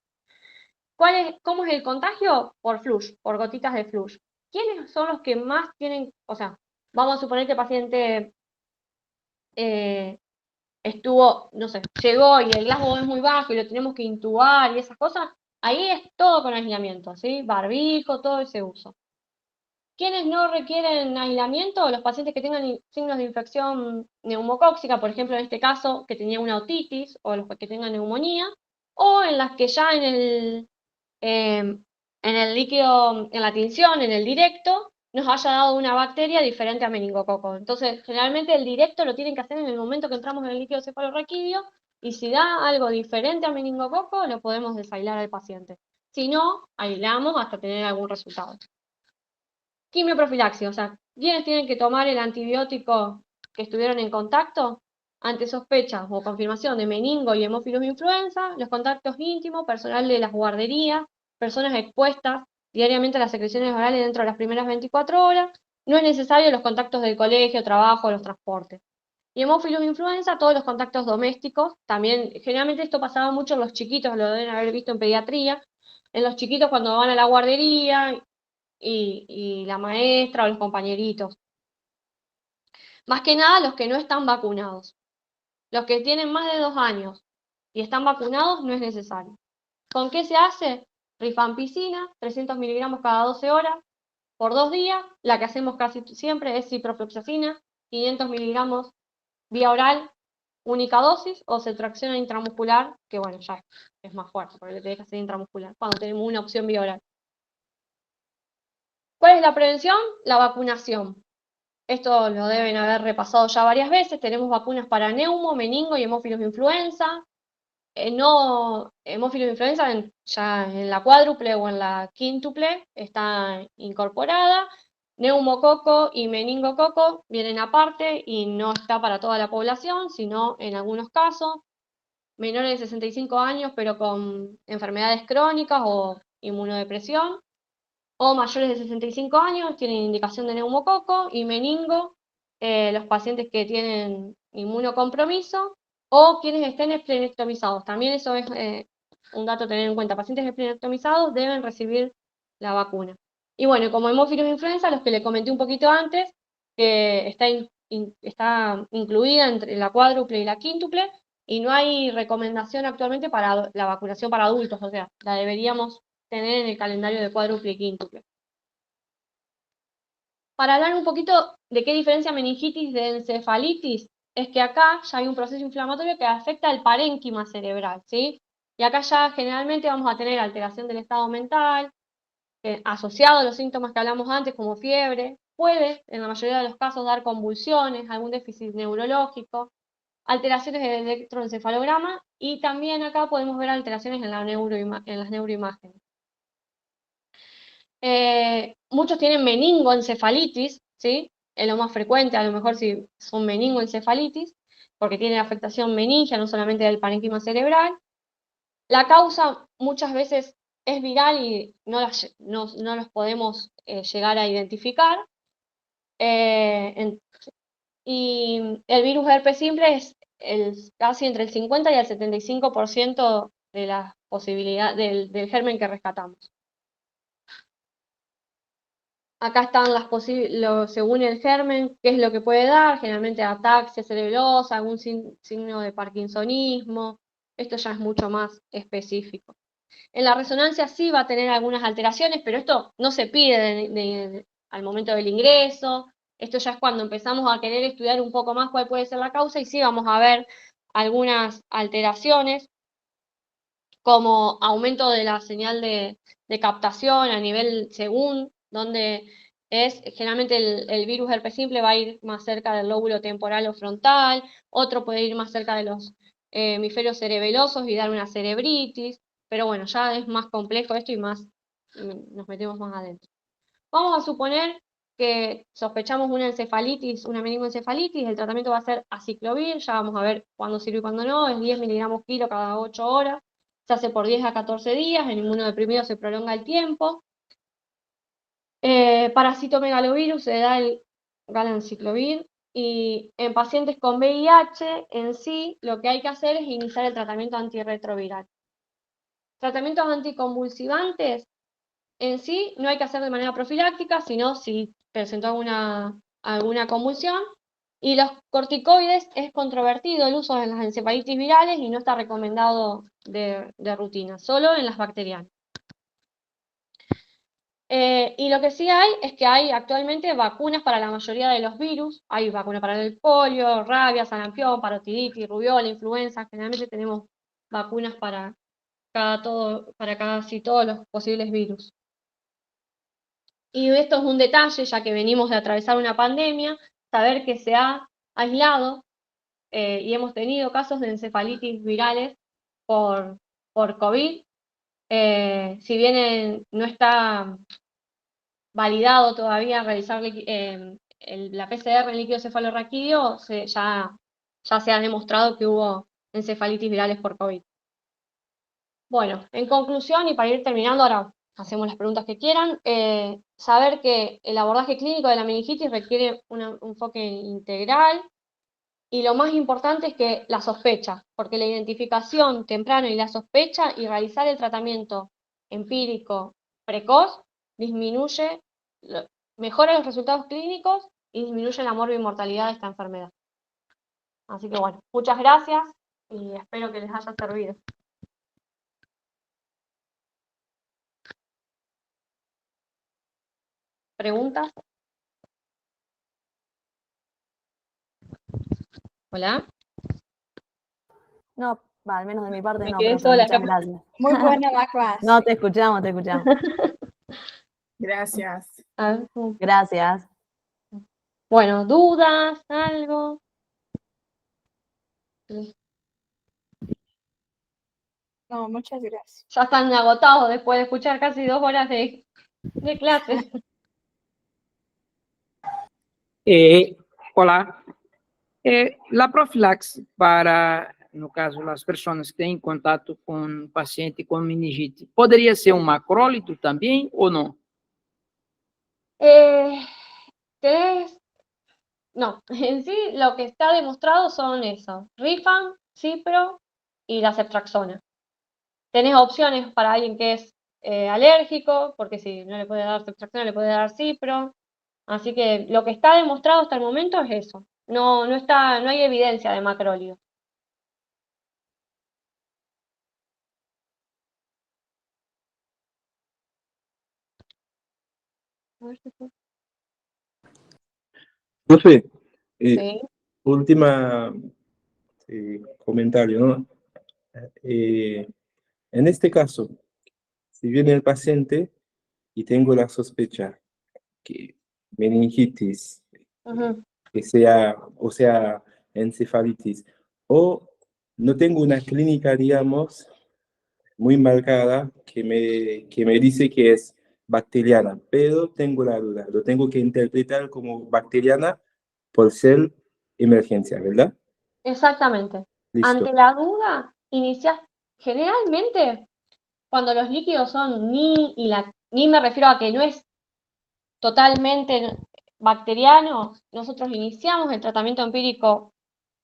¿Cómo es el contagio? Por flush, por gotitas de flush. ¿Quiénes son los que más tienen, o sea, vamos a suponer que el paciente estuvo, no sé, llegó y el Glasgow es muy bajo y lo tenemos que intubar y esas cosas? Ahí es todo con aislamiento, ¿sí? Barbijo, todo ese uso. ¿Quiénes no requieren aislamiento? Los pacientes que tengan signos de infección neumocócica, por ejemplo, en este caso, que tenía una otitis, o los que tengan neumonía, o en las que ya en el líquido, en la tinción, en el directo, nos haya dado una bacteria diferente a meningococo. Entonces, generalmente el directo lo tienen que hacer en el momento que entramos en el líquido cefalorraquídeo, y si da algo diferente a meningococo, lo podemos desaislar al paciente. Si no, aislamos hasta tener algún resultado. Quimioprofilaxis, o sea, ¿quiénes tienen que tomar el antibiótico que estuvieron en contacto? Ante sospechas o confirmación de meningo y hemófilos influenza, los contactos íntimos, personal de las guarderías, personas expuestas diariamente a las secreciones orales dentro de las primeras 24 horas, no es necesario los contactos del colegio, trabajo, los transportes. Y hemófilos influenza, todos los contactos domésticos, también, generalmente esto pasaba mucho en los chiquitos, lo deben haber visto en pediatría, en los chiquitos cuando van a la guardería, y la maestra o los compañeritos. Más que nada los que no están vacunados. Los que tienen más de 2 años y están vacunados no es necesario. ¿Con qué se hace? Rifampicina, 300 miligramos cada 12 horas, por 2 días. La que hacemos casi siempre es ciprofloxacina, 500 miligramos vía oral, única dosis, o cetraxona intramuscular, que bueno, ya es más fuerte, porque le tenés que hacer intramuscular, cuando tenemos una opción vía oral. ¿Cuál es la prevención? La vacunación. Esto lo deben haber repasado ya varias veces. Tenemos vacunas para neumo, meningo y hemófilos influenza. Hemófilos influenza ya en la cuádruple o en la quíntuple está incorporada. Neumococo y meningococo vienen aparte y no está para toda la población, sino en algunos casos. Menores de 65 años, pero con enfermedades crónicas o inmunodepresión, o mayores de 65 años tienen indicación de neumococo y meningo, los pacientes que tienen inmunocompromiso o quienes estén esplenectomizados. También eso es un dato a tener en cuenta. Pacientes esplenectomizados deben recibir la vacuna. Y bueno, como hemófilos influenza, los que le comenté un poquito antes, que está incluida entre la cuádruple y la quíntuple, y no hay recomendación actualmente para la vacunación para adultos, o sea, la deberíamos tener en el calendario de cuádruple y quíntuple. Para hablar un poquito de qué diferencia meningitis de encefalitis, es que acá ya hay un proceso inflamatorio que afecta el parénquima cerebral, ¿sí? Y acá ya generalmente vamos a tener alteración del estado mental, asociado a los síntomas que hablamos antes, como fiebre, puede, en la mayoría de los casos, dar convulsiones, algún déficit neurológico, alteraciones del electroencefalograma, y también acá podemos ver alteraciones en las neuroimágenes. Muchos tienen meningoencefalitis, ¿sí? Es lo más frecuente, a lo mejor si son meningoencefalitis, porque tienen afectación meningia, no solamente del parénquima cerebral. La causa muchas veces es viral y no los podemos llegar a identificar. Y el virus herpes simple es casi entre el 50 y el 75% de la posibilidad del germen que rescatamos. Acá están según el germen, qué es lo que puede dar, generalmente ataxia cerebelosa, algún signo de parkinsonismo. Esto ya es mucho más específico. En la resonancia sí va a tener algunas alteraciones, pero esto no se pide al momento del ingreso. Esto ya es cuando empezamos a querer estudiar un poco más cuál puede ser la causa, y sí vamos a ver algunas alteraciones, como aumento de la señal de captación a nivel según, donde generalmente el virus herpes simple va a ir más cerca del lóbulo temporal o frontal, otro puede ir más cerca de los hemisferios cerebelosos y dar una cerebritis, pero bueno, ya es más complejo esto y más nos metemos más adentro. Vamos a suponer que sospechamos una encefalitis, una meningoencefalitis, el tratamiento va a ser aciclovir, ya vamos a ver cuándo sirve y cuándo no, es 10 miligramos kilo cada 8 horas, se hace por 10 a 14 días, en inmunodeprimido se prolonga el tiempo. Para citomegalovirus se da el galanciclovir, y en pacientes con VIH en sí lo que hay que hacer es iniciar el tratamiento antirretroviral. Tratamientos anticonvulsivantes en sí no hay que hacer de manera profiláctica, sino si presentó alguna convulsión. Y los corticoides es controvertido el uso en las encefalitis virales y no está recomendado de rutina, solo en las bacterianas. Y lo que sí hay es que hay actualmente vacunas para la mayoría de los virus. Hay vacunas para el polio, rabia, sarampión, parotiditis, rubiola, influenza. Generalmente tenemos vacunas para casi todos los posibles virus. Y esto es un detalle, ya que venimos de atravesar una pandemia, saber que se ha aislado y hemos tenido casos de encefalitis virales por COVID. Si bien no está validado todavía realizar la PCR en líquido cefalorraquídeo, ya se ha demostrado que hubo encefalitis virales por COVID. Bueno, en conclusión, y para ir terminando, ahora hacemos las preguntas que quieran, saber que el abordaje clínico de la meningitis requiere un enfoque integral, y lo más importante es que la sospecha, porque la identificación temprana y la sospecha y realizar el tratamiento empírico precoz mejora los resultados clínicos y disminuye la morbimortalidad de esta enfermedad. Así que bueno, muchas gracias y espero que les haya servido. ¿Preguntas? ¿Hola? No, al menos de mi parte Me no, quedé profe, sola muchas acá. gracias. Muy buena la clase. No, te escuchamos, te escuchamos. Gracias. Gracias. Bueno, ¿dudas? ¿Algo? No, muchas gracias. Ya están agotados después de escuchar casi 2 horas de clase. Olá. La profilaxia para, no caso, as pessoas que têm contato com um paciente com meningite, poderia ser um macrólito também ou não? No, en sí lo que está demostrado son eso: Rifam, Cipro y la ceftriaxona. Tenés opciones para alguien que es alérgico, porque si no le puede dar ceftriaxona, le puede dar Cipro. Así que lo que está demostrado hasta el momento es eso. No hay evidencia de macrólido. Profe, Sí. última comentario, ¿no? En este caso, si viene el paciente y tengo la sospecha que meningitis, que sea, o sea, encefalitis, o no tengo una clínica, digamos, muy marcada que me dice que es bacteriana, pero tengo la duda, lo tengo que interpretar como bacteriana por ser emergencia, ¿verdad? Exactamente. Listo. Ante la duda, inicias generalmente cuando los líquidos son ni me refiero a que no es totalmente bacteriano, nosotros iniciamos el tratamiento empírico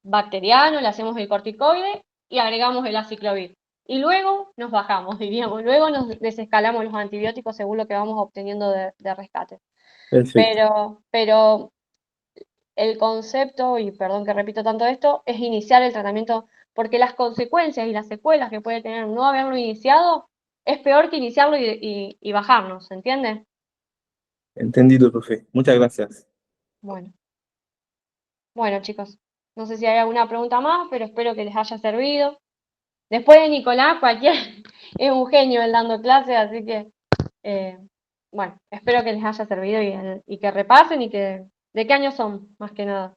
bacteriano, le hacemos el corticoide y agregamos el aciclovir. Y luego nos bajamos, diríamos, luego nos desescalamos los antibióticos según lo que vamos obteniendo de rescate. Perfecto. Pero el concepto, y perdón que repito tanto esto, es iniciar el tratamiento, porque las consecuencias y las secuelas que puede tener no haberlo iniciado es peor que iniciarlo y bajarnos, ¿se entiende? Entendido, profe. Muchas gracias. Bueno. Bueno, chicos, no sé si hay alguna pregunta más, pero espero que les haya servido. Después de Nicolás, cualquier es un genio él dando clases, así que, bueno, espero que les haya servido y que repasen y que, ¿de qué año son, más que nada?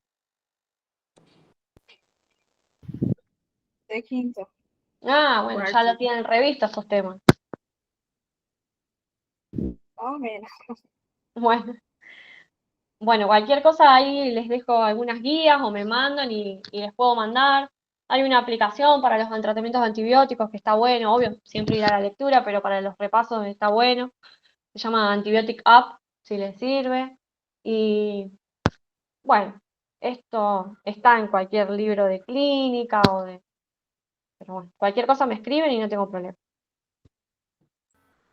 De quinto. Ah, bueno, ya Cuarto. lo tienen revista esos temas. Oh, menos. Bueno, cualquier cosa ahí les dejo algunas guías o me mandan y les puedo mandar. Hay una aplicación para los tratamientos antibióticos que está bueno, obvio, siempre ir a la lectura, pero para los repasos está bueno. Se llama Antibiotic App, si les sirve. Y bueno, esto está en cualquier libro de clínica o de... Pero bueno, cualquier cosa me escriben y no tengo problema.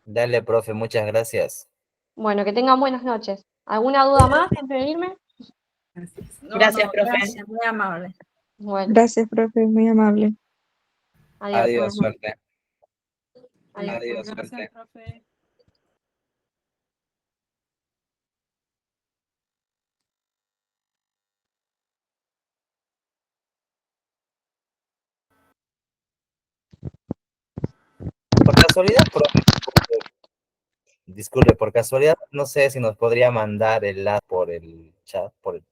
Dale, profe, muchas gracias. Bueno, que tengan buenas noches. ¿Alguna duda más antes de irme? Gracias, profe. Gracias, muy amable. Bueno, Gracias, profe, muy amable. adiós. Adiós, suerte. Adiós. Adiós, suerte. profe. Por casualidad, profe, disculpe, por casualidad, no sé si nos podría mandar el link por el chat, por el